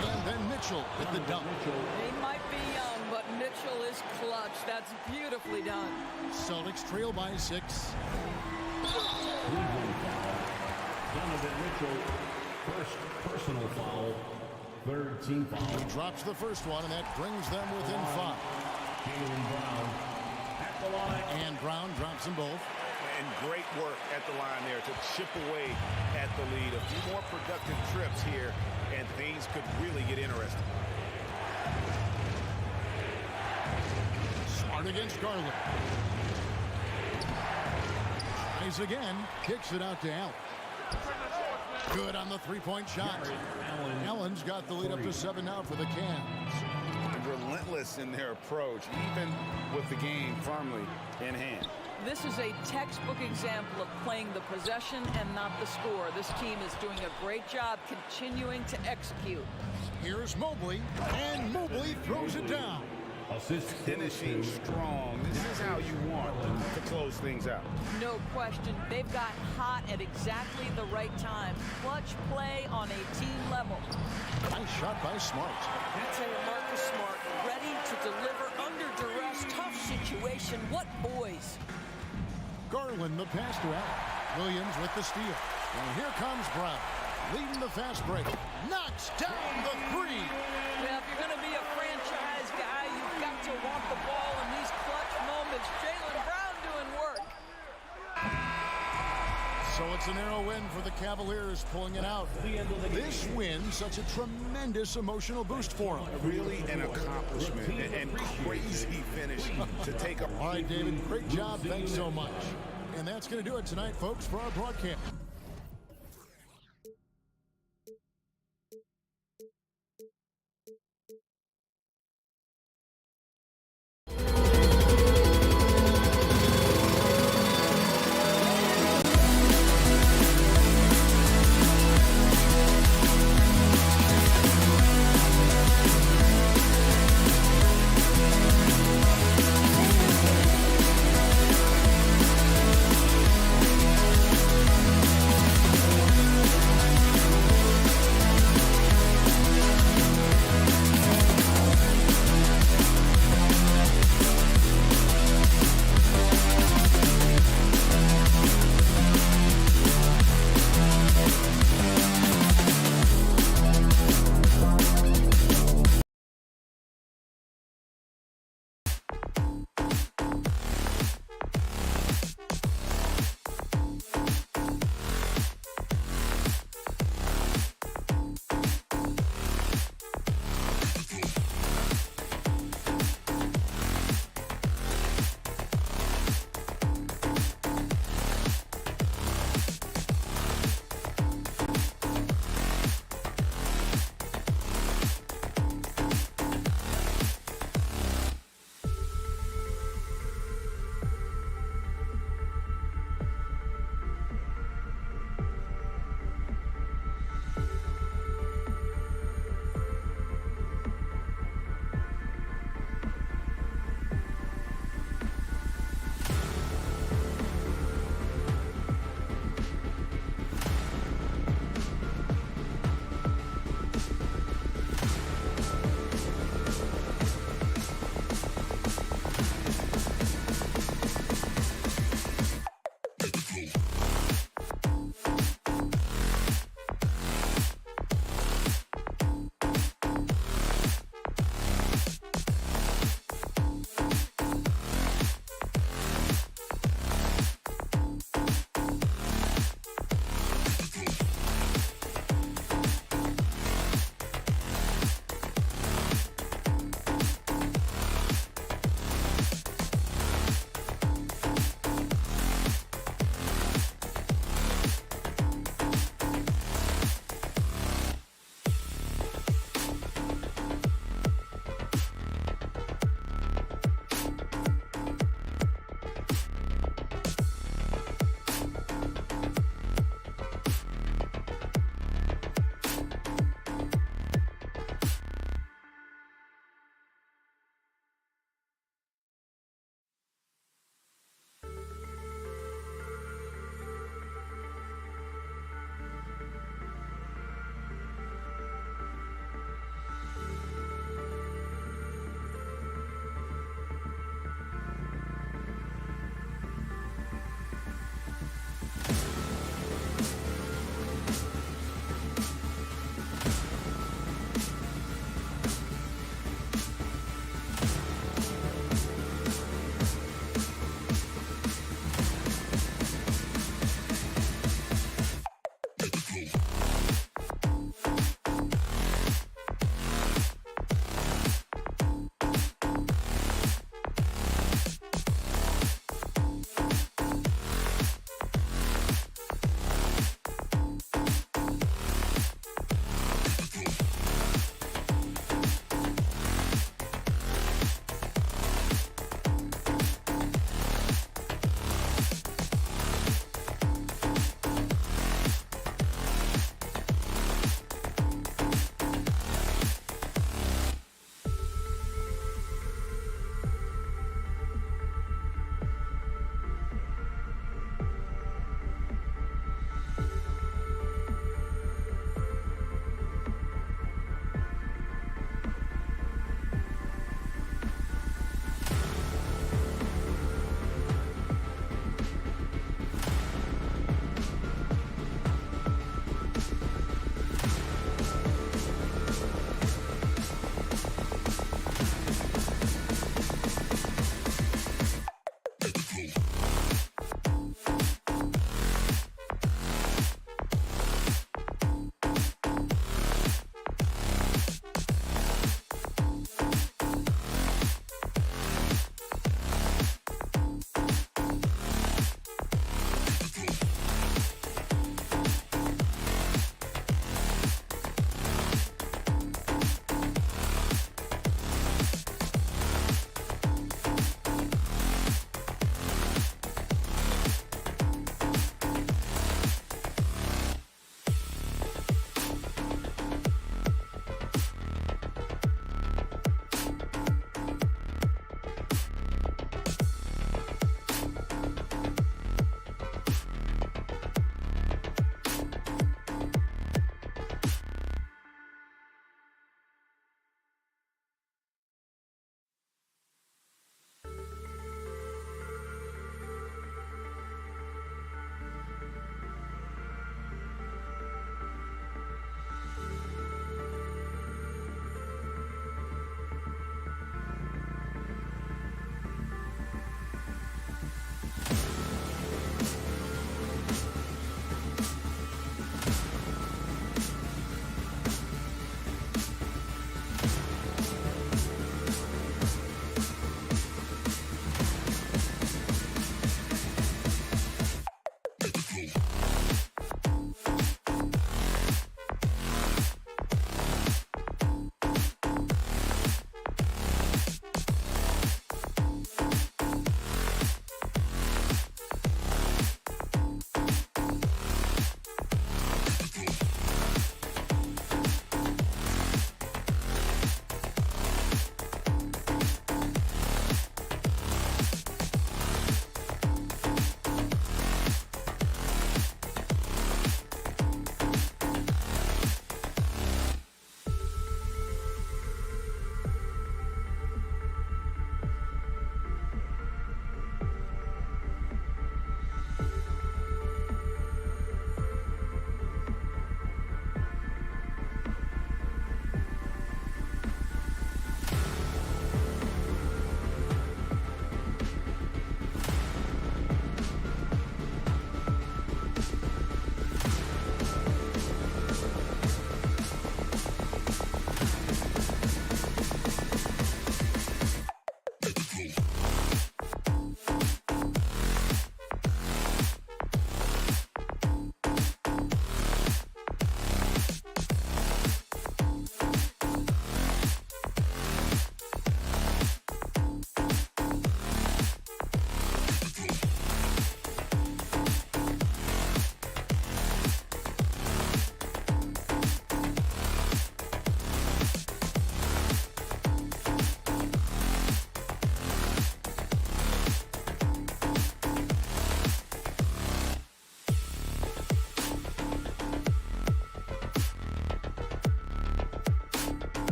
And then Mitchell with the dunk. He might be young, but Mitchell is clutch. That's beautifully done. Celtics trail by 6. Donovan Mitchell, first personal foul, third team foul. He drops the first one, and that brings them within 5. Jaylen Brown at the line. And Brown drops them both. And great work at the line there to chip away at the lead. A few more productive trips here, and things could really get interesting. Smart against Garland. Tries again. Kicks it out to Allen. Good on the three-point shot. Allen's got the lead up to 7 now for the Cavs. Relentless in their approach, even with the game firmly in hand. This is a textbook example of playing the possession and not the score. This team is doing a great job continuing to execute. Here's Mobley, and Mobley throws it down. Finishing strong. This is how you want to close things out. No question. They've got hot at exactly the right time. Clutch play on a team level. Nice shot by Smart. That's a Marcus Smart, ready to deliver under duress. Tough situation. What boys? Garland the pass to Allen. Williams with the steal. And here comes Brown, leading the fast break. Knocks down the 3. Well, if you're going to be a franchise guy, you've got to want the ball in these clutch moments. Jaylen Brown doing work. So it's a narrow win for the Cavaliers, pulling it out. This win, such a tremendous emotional boost for them. Really an accomplishment and crazy finish to take up. All right, David, great job. Thanks so much. And that's going to do it tonight, folks, for our broadcast.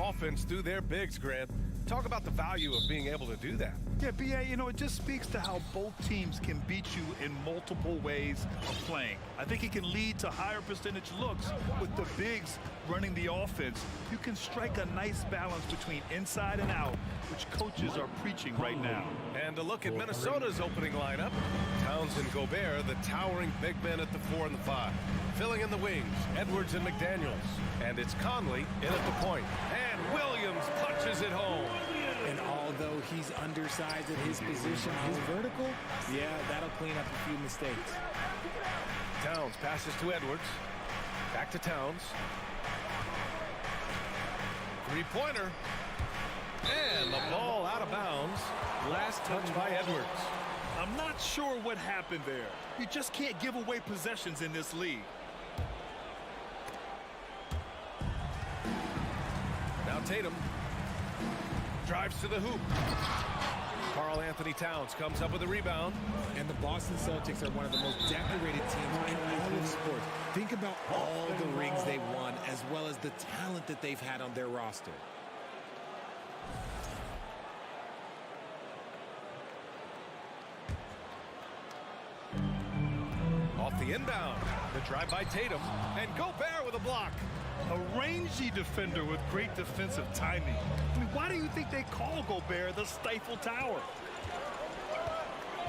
offense through their bigs, Grant. Talk about the value of being able to do that. Yeah, B.A., you know, it just speaks to how both teams can beat you in multiple ways of playing. I think it can lead to higher percentage looks with the bigs running the offense. You can strike a nice balance between inside and out, which coaches are preaching right now. And a look at Minnesota's opening lineup. Towns and Gobert, the towering big men at the 4 and the 5. Filling in the wings, Edwards and McDaniels. And it's Conley in at the point. And Williams punches it home. And although he's undersized at his position, his vertical, yeah, that'll clean up a few mistakes. Towns passes to Edwards. Back to Towns. Three-pointer. And the ball out of bounds. Last touch by Edwards. I'm not sure what happened there. You just can't give away possessions in this league. Now Tatum drives to the hoop. Karl Anthony Towns comes up with a rebound. And the Boston Celtics are one of the most decorated teams in all of sports. Think about all the rings they've won, as well as the talent that they've had on their roster. Off the inbound. The drive by Tatum. And Gobert with a block. A rangy defender with great defensive timing. I mean, why do you think they call Gobert the Stifle Tower?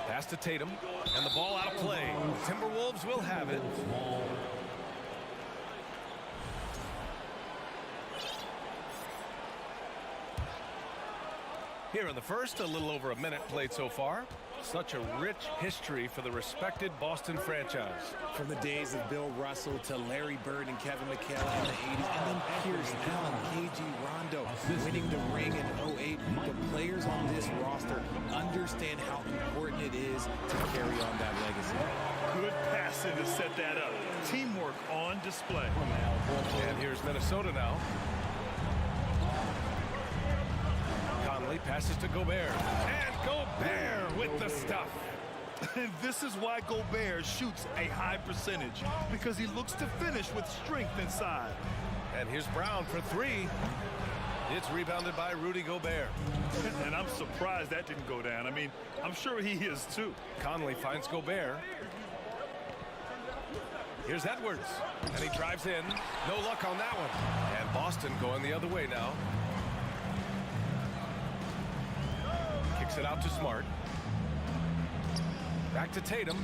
Pass to Tatum. And the ball out of play. Timberwolves will have it. Here in the first, a little over a minute played so far. Such a rich history for the respected Boston franchise. From the days of Bill Russell to Larry Bird and Kevin McHale in the 80s, and then Pierce Allen, KG Rondo, winning the ring in 08. The players on this roster understand how important it is to carry on that legacy. Good passing to set that up. Teamwork on display. And here's Minnesota now. Conley passes to Gobert. And Gobert with the stuff. And this is why Gobert shoots a high percentage, because he looks to finish with strength inside. And here's Brown for three. It's rebounded by Rudy Gobert. And I'm surprised that didn't go down. I mean, I'm sure he is too. Conley finds Gobert. Here's Edwards. And he drives in. No luck on that one. And Boston going the other way now. Kicks it out to Smart. Back to Tatum.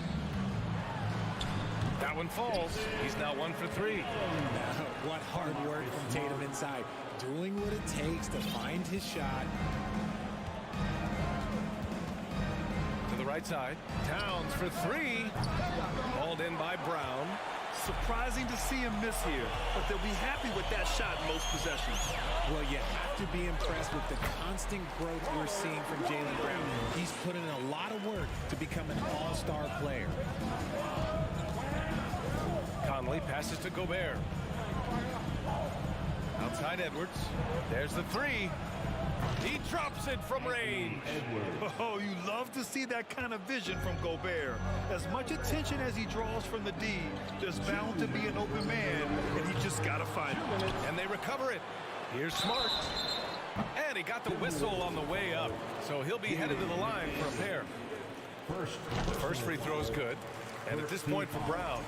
That one falls. He's now 1 for 3. What hard work from Tatum inside. Doing what it takes to find his shot. To the right side. Towns for 3. Hauled in by Brown. Surprising to see him miss here, but they'll be happy with that shot in most possessions. Well, you have to be impressed with the constant growth we're seeing from Jaylen Brown. He's put in a lot of work to become an all-star player. Conley passes to Gobert. Outside Edwards. There's the 3. He drops it from range. Oh, you love to see that kind of vision from Gobert. As much attention as he draws from the D, there's bound to be an open man, and he just got to find him. And they recover it. Here's Smart. And he got the whistle on the way up. So he'll be headed to the line for a pair. First free throw is good. And at this point for Brown,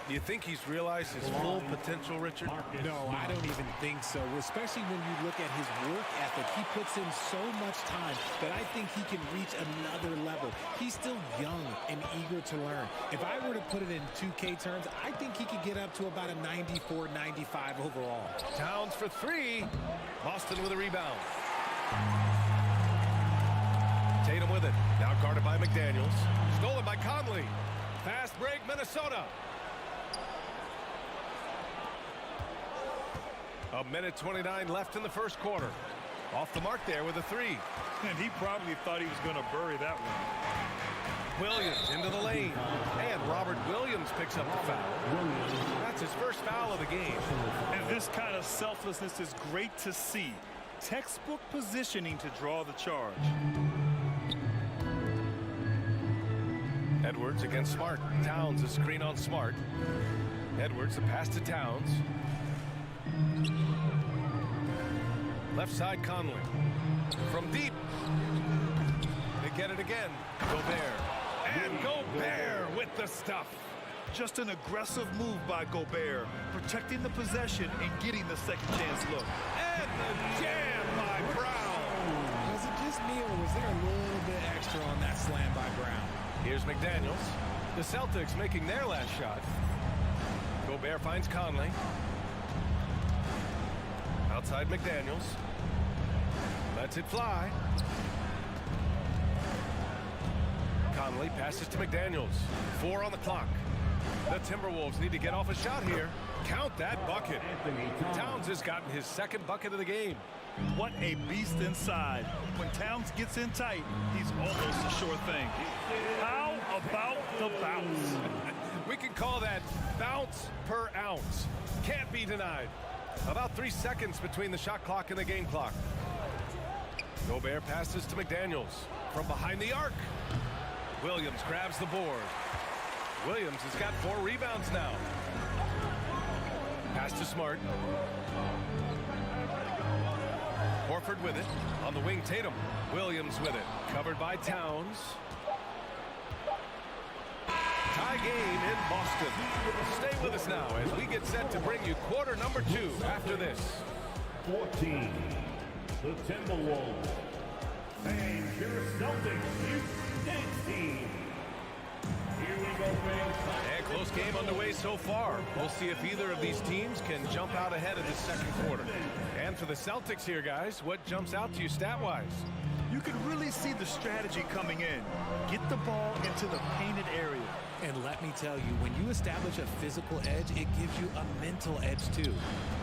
do you think he's realized his full potential, Richard? No, I don't even think so, especially when you look at his work ethic. He puts in so much time that I think he can reach another level. He's still young and eager to learn. If I were to put it in 2K terms, I think he could get up to about a 94, 95 overall. Towns for 3. Boston with a rebound. Tatum with it. Now guarded by McDaniels. Stolen by Conley. Fast break, Minnesota. A minute 29 left in the first quarter. Off the mark there with a 3. And he probably thought he was going to bury that one. Williams into the lane. And Robert Williams picks up the foul. That's his first foul of the game. And this kind of selflessness is great to see. Textbook positioning to draw the charge. Edwards against Smart. Towns a screen on Smart. Edwards a pass to Towns. Left side Conley. From deep. They get it again. Gobert. And Gobert with the stuff. Just an aggressive move by Gobert, protecting the possession and getting the second chance look. And the jam by Brown. Was it just me, or was there a little bit extra on that slam by Brown? Here's McDaniels. The Celtics making their last shot. Gobert finds Conley. Outside McDaniels. Lets it fly. Conley passes to McDaniels. 4 on the clock. The Timberwolves need to get off a shot here. Count that bucket. Towns has gotten his second bucket of the game. What a beast inside. When Towns gets in tight, he's almost a sure thing. How about the bounce? We can call that bounce per ounce. Can't be denied. About 3 seconds between the shot clock and the game clock. Gobert passes to McDaniels from behind the arc. Williams grabs the board. Williams has got 4 rebounds now. Pass to Smart. Horford with it. On the wing, Tatum. Williams with it. Covered by Towns. Tie game in Boston. Stay with us now as we get set to bring you quarter number 2 after this. 14, the Timberwolves. And your Celtics, 16. Here we go, fans. And close game underway so far. We'll see if either of these teams can jump out ahead of the second quarter. And for the Celtics here, guys, what jumps out to you stat-wise? You can really see the strategy coming in. Get the ball into the painted area. And let me tell you, when you establish a physical edge, it gives you a mental edge too.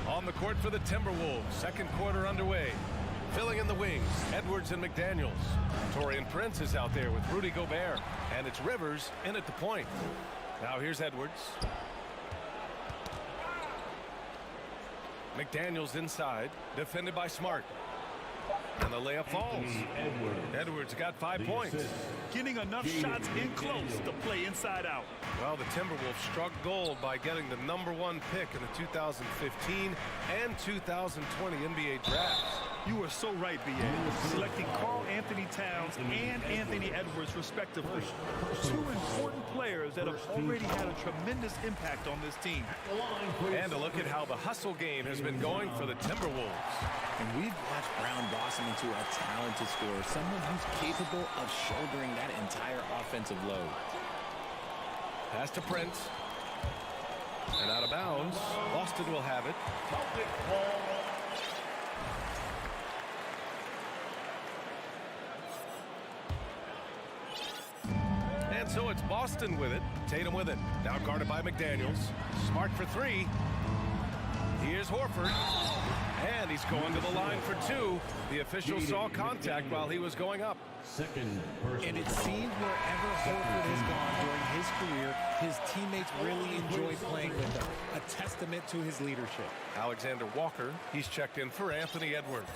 On the court for the Timberwolves, second quarter underway. Filling in the wings, Edwards and McDaniels. Taurean Prince is out there with Rudy Gobert. And it's Rivers in at the point. Now here's Edwards. McDaniels inside, defended by Smart. And the layup falls. Edwards got 5 points. Getting enough shots in close to play inside out. Well, the Timberwolves struck gold by getting the #1 pick in the 2015 and 2020 NBA drafts. You are so right, B.A. Selecting Karl Anthony Towns and Anthony Edwards, respectively. 2 important players that have already had a tremendous impact on this team. And a look at how the hustle game has been going for the Timberwolves. And we've watched Brown blossom into a talented scorer, someone who's capable of shouldering that entire offensive load. Pass to Prince. And out of bounds. Boston will have it. And so it's Boston with it. Tatum with it. Now guarded by McDaniels. Smart for 3. Here's Horford. And he's going to the line for 2. The official saw contact while he was going up. And it seems wherever Horford has gone during his career, his teammates really enjoy playing with him. A testament to his leadership. Alexander Walker, he's checked in for Anthony Edwards.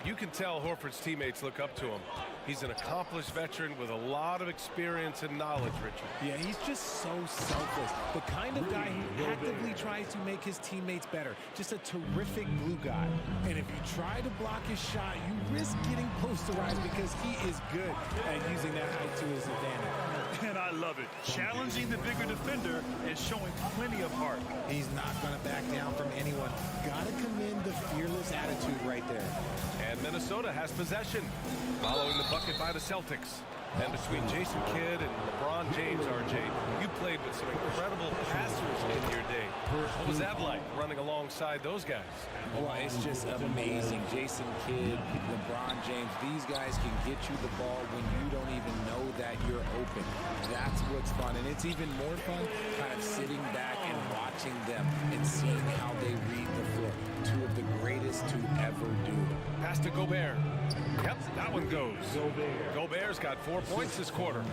You can tell Horford's teammates look up to him. He's an accomplished veteran with a lot of experience and knowledge, Richard. Yeah, he's just so selfless. The kind of guy who actively tries to make his teammates better. Just a terrific glue guy. And if you try to block his shot, you risk getting posterized because he is good at using that height to his advantage. And I love it. Challenging the bigger defender and showing plenty of heart. He's not going to back down from anyone. Got to commend the fearless attitude right there. And Minnesota has possession. Following the bucket by the Celtics. And between Jason Kidd and LeBron James, RJ, you played with some incredible passers in your day. What was that like, running alongside those guys? Well, it's just amazing. Jason Kidd, LeBron James, these guys can get you the ball when you don't even know that you're open. That's what's fun. And it's even more fun kind of sitting back and watching them and seeing how they read the floor. 2 of the greatest to ever do it. Pass to Gobert. Yep, that one goes. Gobert's got 4 points this quarter.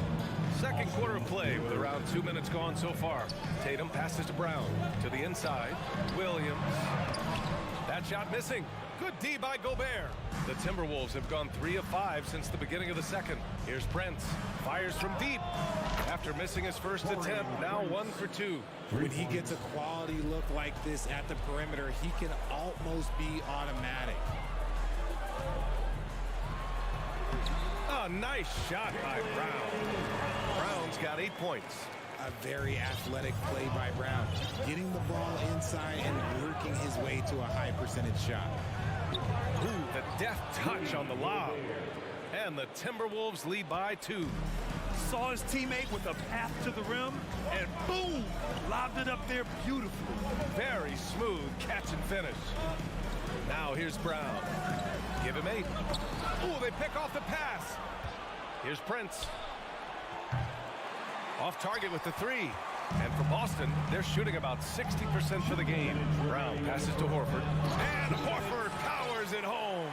Second quarter of play with around 2 minutes gone so far. Tatum passes to Brown. To the inside. Williams. That shot missing. Good D by Gobert. The Timberwolves have gone 3 of 5 since the beginning of the second. Here's Prince. Fires from deep. After missing his first attempt, now 1 for 2. When he gets a quality look like this at the perimeter, he can almost be automatic. A nice shot by Brown. Brown's got 8 points. A very athletic play by Brown, getting the ball inside and working his way to a high percentage shot. Ooh, the deft touch on the lob. And the Timberwolves lead by 2. Saw his teammate with a path to the rim, and boom, lobbed it up there beautifully. Very smooth catch and finish. Now here's Brown. Give him 8. Ooh, they pick off the pass. Here's Prince. Off target with the 3. And for Boston, they're shooting about 60% for the game. Brown passes to Horford. And Horford powers it home.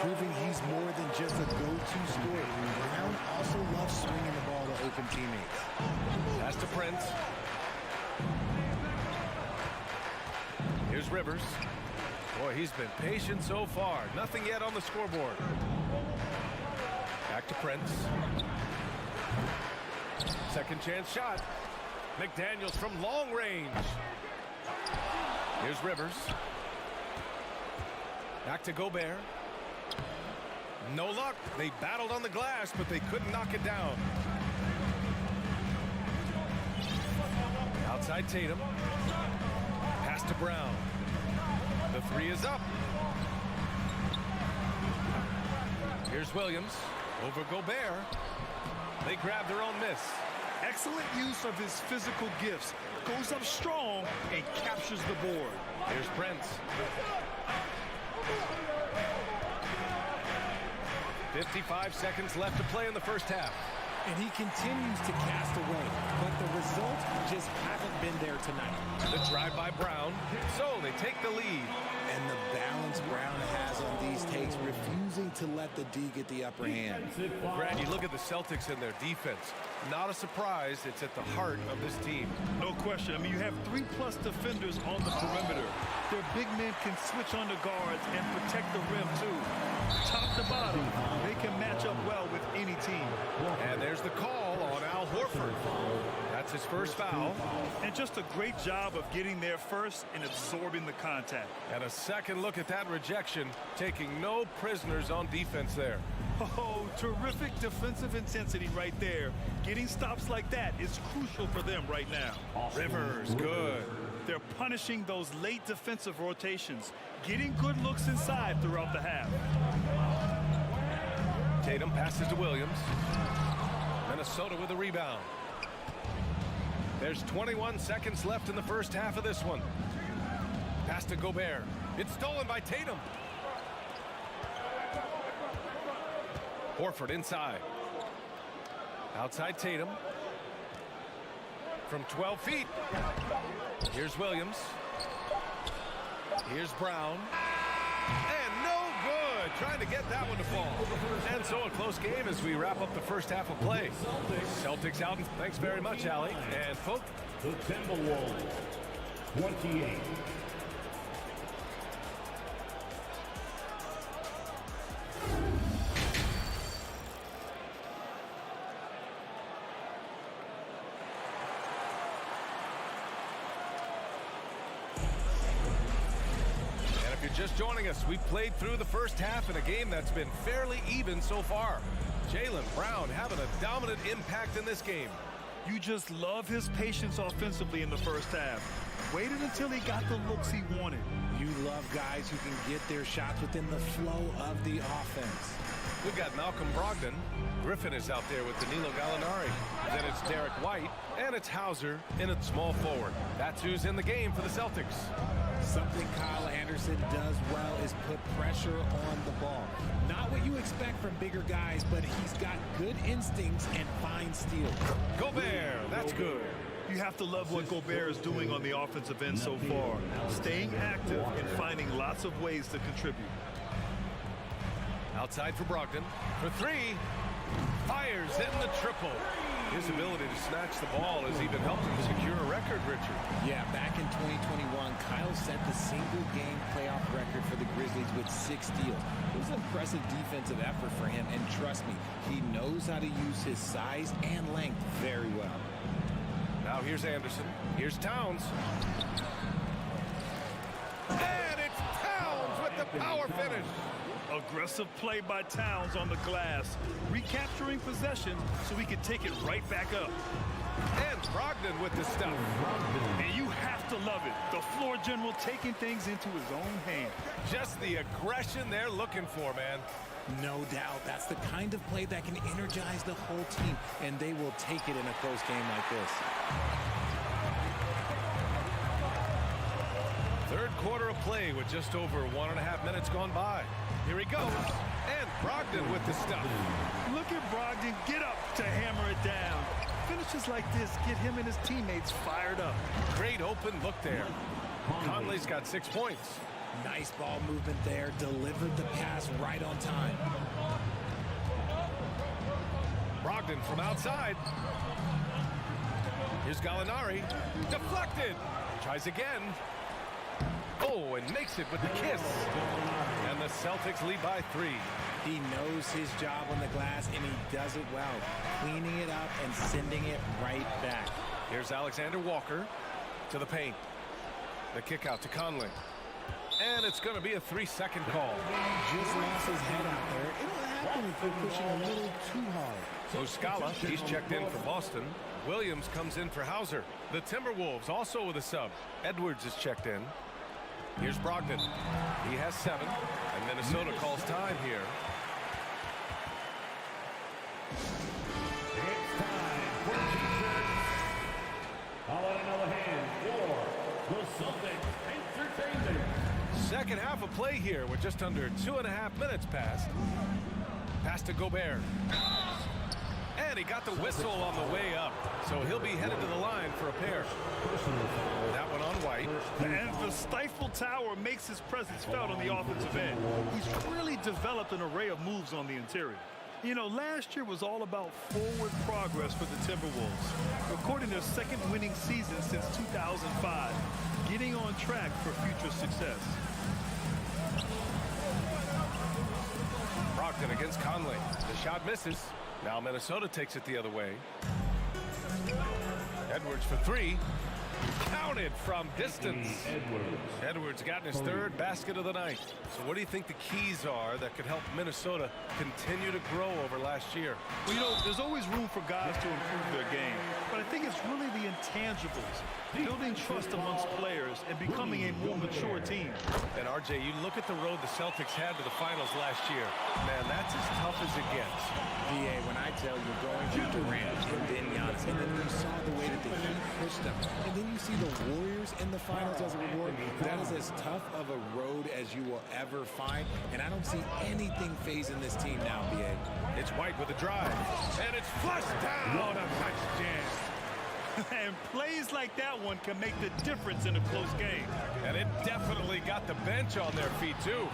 Proving he's more than just a go-to scorer. Brown also loves swinging the ball to open teammates. Pass to Prince. Here's Rivers. Boy, he's been patient so far. Nothing yet on the scoreboard. Back to Prince. Second chance shot. McDaniels from long range. Here's Rivers. Back to Gobert. No luck. They battled on the glass, but they couldn't knock it down. Outside Tatum. Pass to Brown. The 3 is up. Here's Williams. Over Gobert. They grab their own miss. Excellent use of his physical gifts. Goes up strong and captures the board. Here's Prince. 55 seconds left to play in the first half. And he continues to cast away, but the results just haven't been there tonight. The drive by Brown. So they take the lead. And the balance Brown has on these takes, refusing to let the D get the upper hand. Brad, you look at the Celtics and their defense. Not a surprise, it's at the heart of this team. No question. I mean, you have 3+ defenders on the perimeter. Their big men can switch on the guards and protect the rim, too. Top to bottom, they can match up well with any team. And there's the call on Al Horford. That's his first foul. And just a great job of getting there first and absorbing the contact. And a second look at that rejection, taking no prisoners on defense there. Oh, terrific defensive intensity right there. Getting stops like that is crucial for them right now. Rivers, good. They're punishing those late defensive rotations, getting good looks inside throughout the half. Tatum passes to Williams. Minnesota with a rebound. There's 21 seconds left in the first half of this one. Pass to Gobert. It's stolen by Tatum. Horford inside. Outside Tatum. From 12 feet. Here's Williams. Here's Brown. And no good. Trying to get that one to fall. And so a close game as we wrap up the first half of play. Celtics out. Thanks very much, Allie. And folks. The Timberwolves, 28. Just joining us, we played through the first half in a game that's been fairly even so far. Jaylen Brown having a dominant impact in this game. You just love his patience offensively in the first half. Waited until he got the looks he wanted. You love guys who can get their shots within the flow of the offense. We've got Malcolm Brogdon. Griffin is out there with Danilo Gallinari. Then it's Derek White, and it's Hauser in at small forward. That's who's in the game for the Celtics. Something Kyle Anderson does well is put pressure on the ball. Not what you expect from bigger guys, but he's got good instincts and fine steals. Gobert, that's good. You have to love what Gobert is doing on the offensive end so far. Staying active and finding lots of ways to contribute. Outside for Brogdon. For 3. Fires hitting the triple. His ability to snatch the ball has even helped him secure a record, Richard. Yeah, back in 2021, Kyle set the single-game playoff record for the Grizzlies with 6 steals. It was an impressive defensive effort for him, and trust me, he knows how to use his size and length very well. Now here's Anderson. Here's Towns. And it's Towns with the power finish. Aggressive play by Towns on the glass, recapturing possession so he can take it right back up. And Brogdon with the stuff. And you have to love it. The floor general taking things into his own hands. Just the aggression they're looking for, man. No doubt. That's the kind of play that can energize the whole team, and they will take it in a close game like this. Third quarter of play with just over 1.5 minutes gone by. Here he goes. And Brogdon with the stuff. Look at Brogdon get up to hammer it down. Finishes like this get him and his teammates fired up. Great open look there. Conley's got 6 points. Nice ball movement there. Delivered the pass right on time. Brogdon from outside. Here's Gallinari. Deflected. Tries again. Oh, and makes it with the kiss. And the Celtics lead by 3. He knows his job on the glass, and he does it well. Cleaning it up and sending it right back. Here's Alexander Walker to the paint. The kick out to Conley. And it's going to be a 3-second call. Just lost his head out there. It'll happen if they're pushing a little too hard. Muscala, he's checked in for Boston. Williams comes in for Hauser. The Timberwolves also with a sub. Edwards is checked in. Here's Brogdon. He has 7. And Minnesota calls time here. It's time for defense. How about another hand for the Celtics Entertainment? Second half of play here with just under 2.5 minutes passed. Pass to Gobert. And he got the whistle on the way up. So he'll be headed to the line for a pair. That one on White. And the Stifle Tower makes his presence felt on the offensive end. He's really developed an array of moves on the interior. You know, last year was all about forward progress for the Timberwolves, recording their second winning season since 2005, getting on track for future success. Brogdon against Conley. The shot misses. Now Minnesota takes it the other way. Edwards for 3. Counted from distance. Edwards got his 3rd basket of the night. So what do you think the keys are that could help Minnesota continue to grow over last year? Well, you know, there's always room for guys to improve their game, but I think it's really the intangibles, building trust amongst players and becoming a more mature team. And RJ, you look at the road the Celtics had to the finals last year. Man, that's as tough as it gets. VA, when I tell you going through Durant and then Giannis, and then you saw the way that the Heat pushed them, and then you see the Warriors in the finals as a reward, that is as tough of a road as you will ever find, and I don't see anything phasing this team now, VA. It's White with a drive, and it's flushed down. A nice jam. And plays like that one can make the difference in a close game. And it definitely got the bench on their feet, too.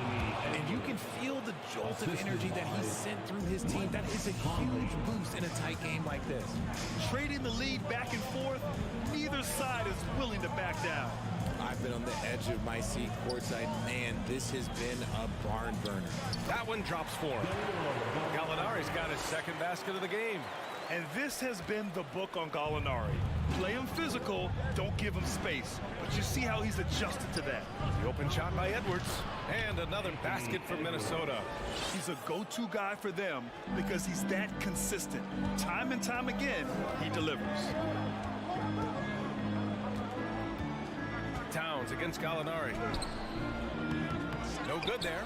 And you can feel the jolt of energy that he sent through his team. That is a huge boost in a tight game like this. Trading the lead back and forth, neither side is willing to back down. I've been on the edge of my seat courtside. Man, this has been a barn burner. That one drops for him. Gallinari's got his 2nd basket of the game. And this has been the book on Gallinari. Play him physical, don't give him space. But you see how he's adjusted to that. The open shot by Edwards. And another basket for Minnesota. He's a go-to guy for them because he's that consistent. Time and time again, he delivers. Towns against Gallinari. No good there.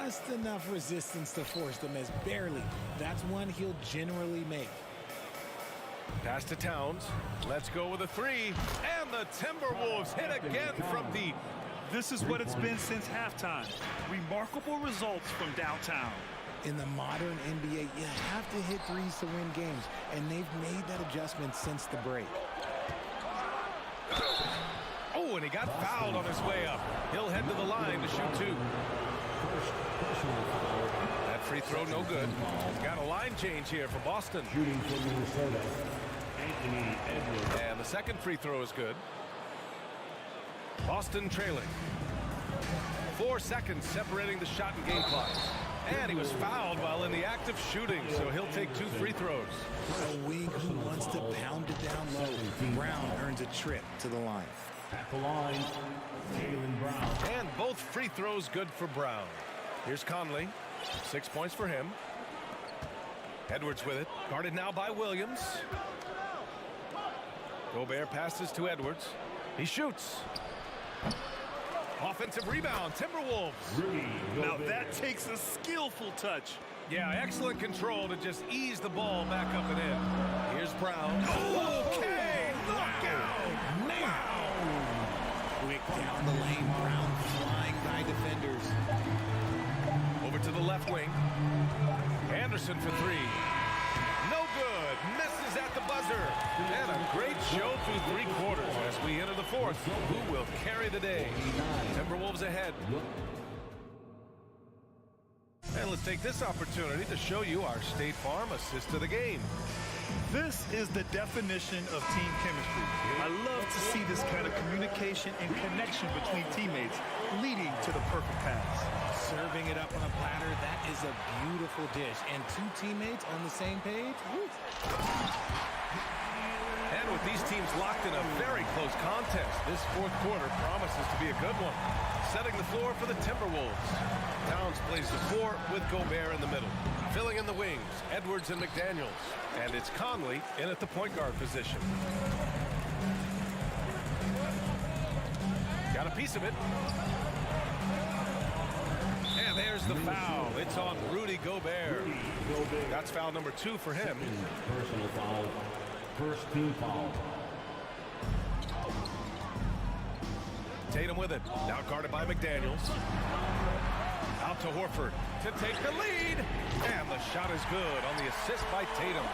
Just enough resistance to force the miss. Barely. That's one he'll generally make. Pass to Towns. Let's go with a 3. And the Timberwolves hit again from deep. This is what it's been since halftime. Remarkable results from downtown. In the modern NBA, you have to hit threes to win games, and they've made that adjustment since the break. Oh, and he got fouled on his way up. He'll head to the line to shoot 2. That free throw no good. Got a line change here for Boston. Shooting for Minnesota, Anthony Edwards. And the 2nd free throw is good. Boston trailing. 4 seconds separating the shot and game clock. And he was fouled while in the act of shooting, so he'll take 2 free throws. A wing who wants to pound it down low. Brown earns a trip to the line. At the line, Jaylen Brown. And both free throws good for Brown. Here's Conley. 6 points for him. Edwards with it. Guarded now by Williams. Gobert passes to Edwards. He shoots. Offensive rebound. Timberwolves. Now that takes a skillful touch. Yeah, excellent control to just ease the ball back up and in. Here's Brown. Okay! Knockout! Wow! Quick down the lane. Brown flying by defenders. Over to the left wing. Anderson for three. No good. Misses at the buzzer. And a great show through 3 quarters as we enter the 4th. Who will carry the day? Timberwolves ahead. And let's take this opportunity to show you our State Farm assist of the game. This is the definition of team chemistry. I love to see this kind of communication and connection between teammates leading to the perfect pass. Serving it up on a platter, that is a beautiful dish. And 2 teammates on the same page. Woo. And with these teams locked in a very close contest, this 4th quarter promises to be a good one. Setting the floor for the Timberwolves. Towns plays the 4 with Gobert in the middle. Filling in the wings, Edwards and McDaniels. And it's Conley in at the point guard position. Got a piece of it. And there's the foul. It's on Rudy Gobert. That's foul number 2 for him. Personal foul. First team foul. Tatum with it. Now guarded by McDaniels. Out to Horford to take the lead. And the shot is good on the assist by Tatum.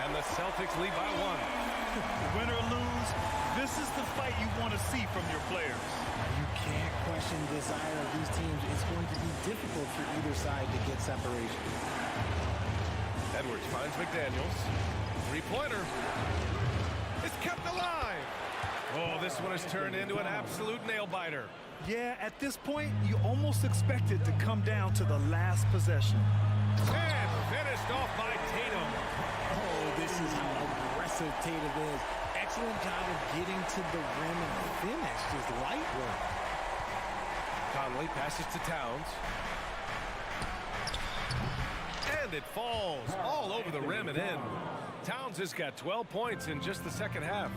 And the Celtics lead by 1. Win or lose, this is the fight you want to see from your players. You can't question the desire of these teams. It's going to be difficult for either side to get separation. Edwards finds McDaniels. 3-pointer. It's kept alive. Oh, this one has turned into an absolute nail-biter. Yeah, at this point, you almost expect it to come down to the last possession. And finished off by Tatum. Oh, this is how aggressive Tatum is. Excellent job of getting to the rim and finish. Just light work. Conley passes to Towns. And it falls all over the rim and in. Towns has got 12 points in just the second half.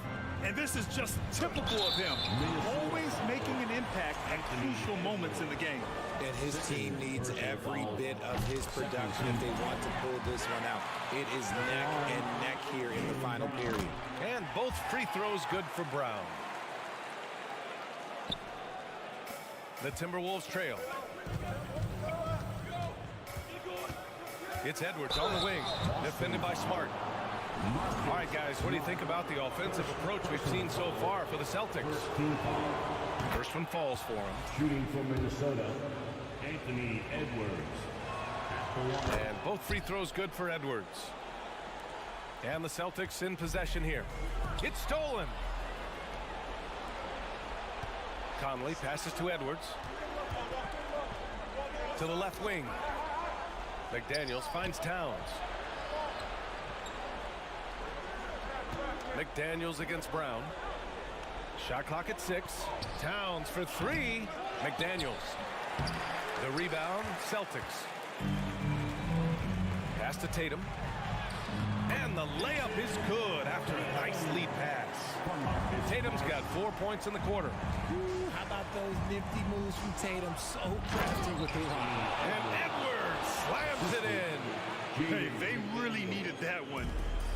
And this is just typical of him. Always making an impact at crucial moments in the game. And his team needs every bit of his production if they want to pull this one out. It is neck and neck here in the final period. And both free throws good for Brown. The Timberwolves trail. It's Edwards on the wing, defended by Smart. All right, guys, what do you think about the offensive approach we've seen so far for the Celtics? First one falls for him. Shooting from Minnesota, Anthony Edwards. And both free throws good for Edwards. And the Celtics in possession here. It's stolen. Conley passes to Edwards. To the left wing. McDaniels finds Towns. McDaniels against Brown. Shot clock at 6. Towns for 3. McDaniels. The rebound, Celtics. Pass to Tatum. And the layup is good after a nice lead pass. Tatum's got 4 points in the quarter. Ooh, how about those nifty moves from Tatum? So crafty with the line. And Edwards slams it in. Hey, they really needed that one.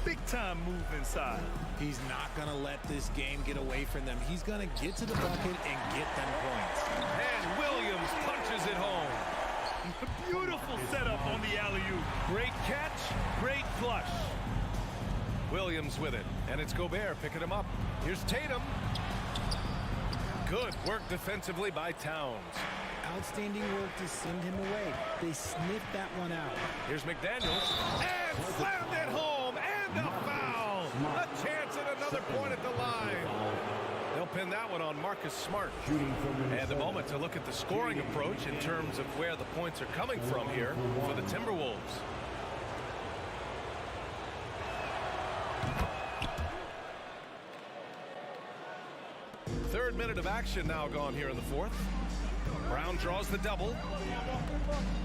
Big time move inside. He's not going to let this game get away from them. He's going to get to the bucket and get them points. And Williams punches it home. Beautiful setup on the alley-oop. Great catch, great flush. Williams with it, and it's Gobert picking him up. Here's Tatum. Good work defensively by Towns. Outstanding work to send him away. They sniffed that one out. Here's McDaniels, and slammed it home, and a foul. A chance at another point at the line. They'll pin that one on Marcus Smart. And a moment to look at the scoring approach in terms of where the points are coming from here for the Timberwolves. Third minute of action now gone here in the 4th. Brown draws the double.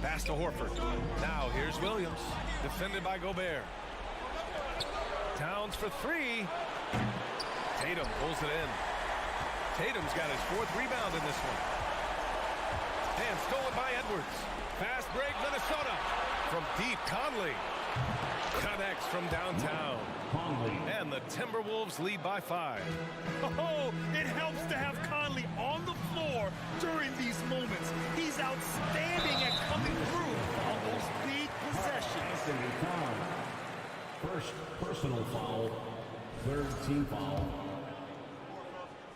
Pass to Horford. Now here's Williams. Defended by Gobert. Towns for three. Tatum pulls it in. Tatum's got his 4th rebound in this one. And stolen by Edwards. Fast break, Minnesota. From deep, Conley connects from downtown. And the Timberwolves lead by 5. Oh, it helps to have Conley on the floor during these moments. He's outstanding at coming through on those big possessions. First personal foul, 3rd team foul.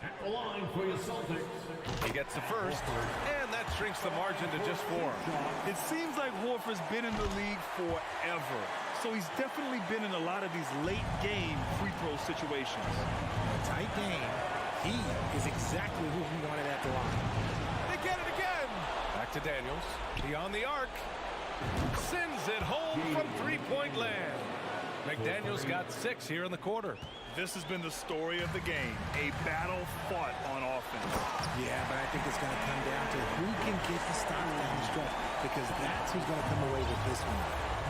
At the line for your Celtics. He gets the first, and that shrinks the margin to just 4. It seems like Horford's been in the league forever. So he's definitely been in a lot of these late game free throw situations. A tight game. He is exactly who we wanted at the line. They get it again. Back to Daniels. Beyond the arc. Sends it home from 3-point land. McDaniels got 6 here in the quarter. This has been the story of the game. A battle fought on offense. Yeah, but I think it's going to come down to who can get the stop down the stretch, because that's who's going to come away with this one.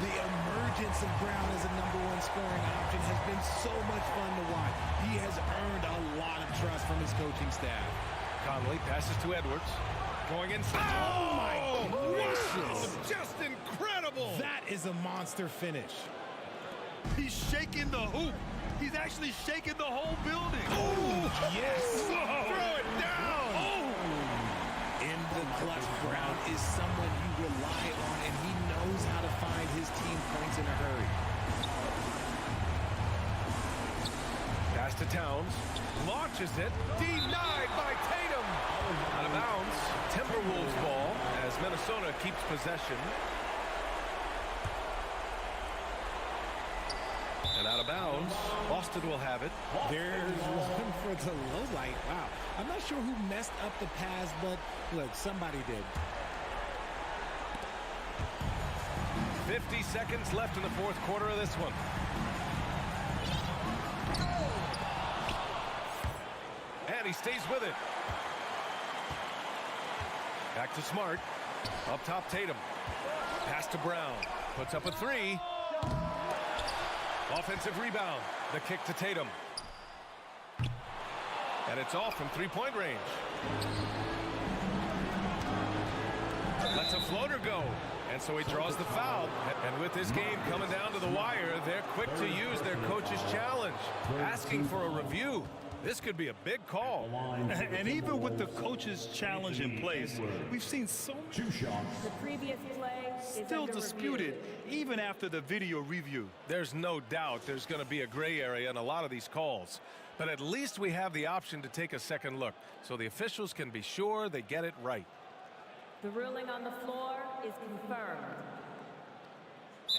The emergence of Brown as a #1 scoring option has been so much fun to watch. He has earned a lot of trust from his coaching staff. Conley passes to Edwards. Going inside. Oh, my gracious. Wow, just incredible. That is a monster finish. He's shaking the hoop. He's actually shaking the whole building. Oh, yes. Whoa. Throw it down. Oh. In the clutch, Brown is someone you rely on, and he knows how to find his team points in a hurry. Pass to Towns. Launches it. Denied by Tatum. Out of bounds. Timberwolves ball as Minnesota keeps possession. And out of bounds. Boston will have it. There's one for the low light. Wow. I'm not sure who messed up the pass, but look, somebody did. 50 seconds left in the 4th quarter of this one. And he stays with it. Back to Smart. Up top, Tatum. Pass to Brown. Puts up a 3. Offensive rebound. The kick to Tatum. And it's off from 3-point range. Lets a floater go. And so he draws the foul. And with this game coming down to the wire, they're quick to use their coach's challenge. Asking for a review. This could be a big call. And even with the coach's challenge in place, we've seen so much The previous play is still under disputed review. even after the video review. There's no doubt there's going to be a gray area in a lot of these calls. But at least we have the option to take a second look, so the officials can be sure they get it right. The ruling on the floor is confirmed.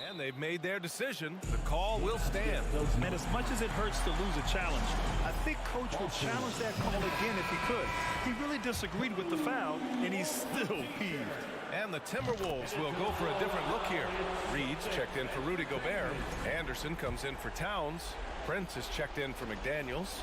And they've made their decision. The call will stand. And as much as it hurts to lose a challenge, I think Coach would challenge that call again if he could. He really disagreed with the foul, and he's still peeved. And the Timberwolves will go for a different look here. Reed's checked in for Rudy Gobert. Anderson comes in for Towns. Prince is checked in for McDaniels.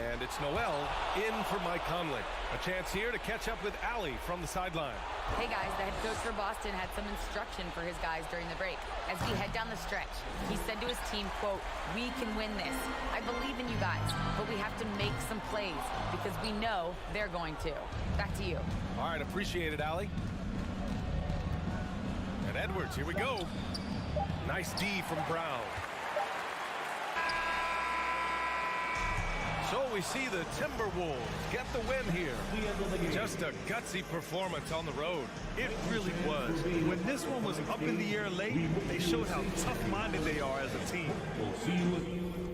And it's Noel in for Mike Conley. A chance here to catch up with Allie from the sideline. Hey guys, the head coach for Boston had some instruction for his guys during the break. As we head down the stretch, he said to his team, quote, "We can win this. I believe in you guys, but we have to make some plays because we know they're going to." Back to you. All right, appreciate it, Allie. And Edwards, here we go. Nice D from Brown. So we see the Timberwolves get the win here. Just a gutsy performance on the road. It really was. When this one was up in the air late, they showed how tough-minded they are as a team. We'll see you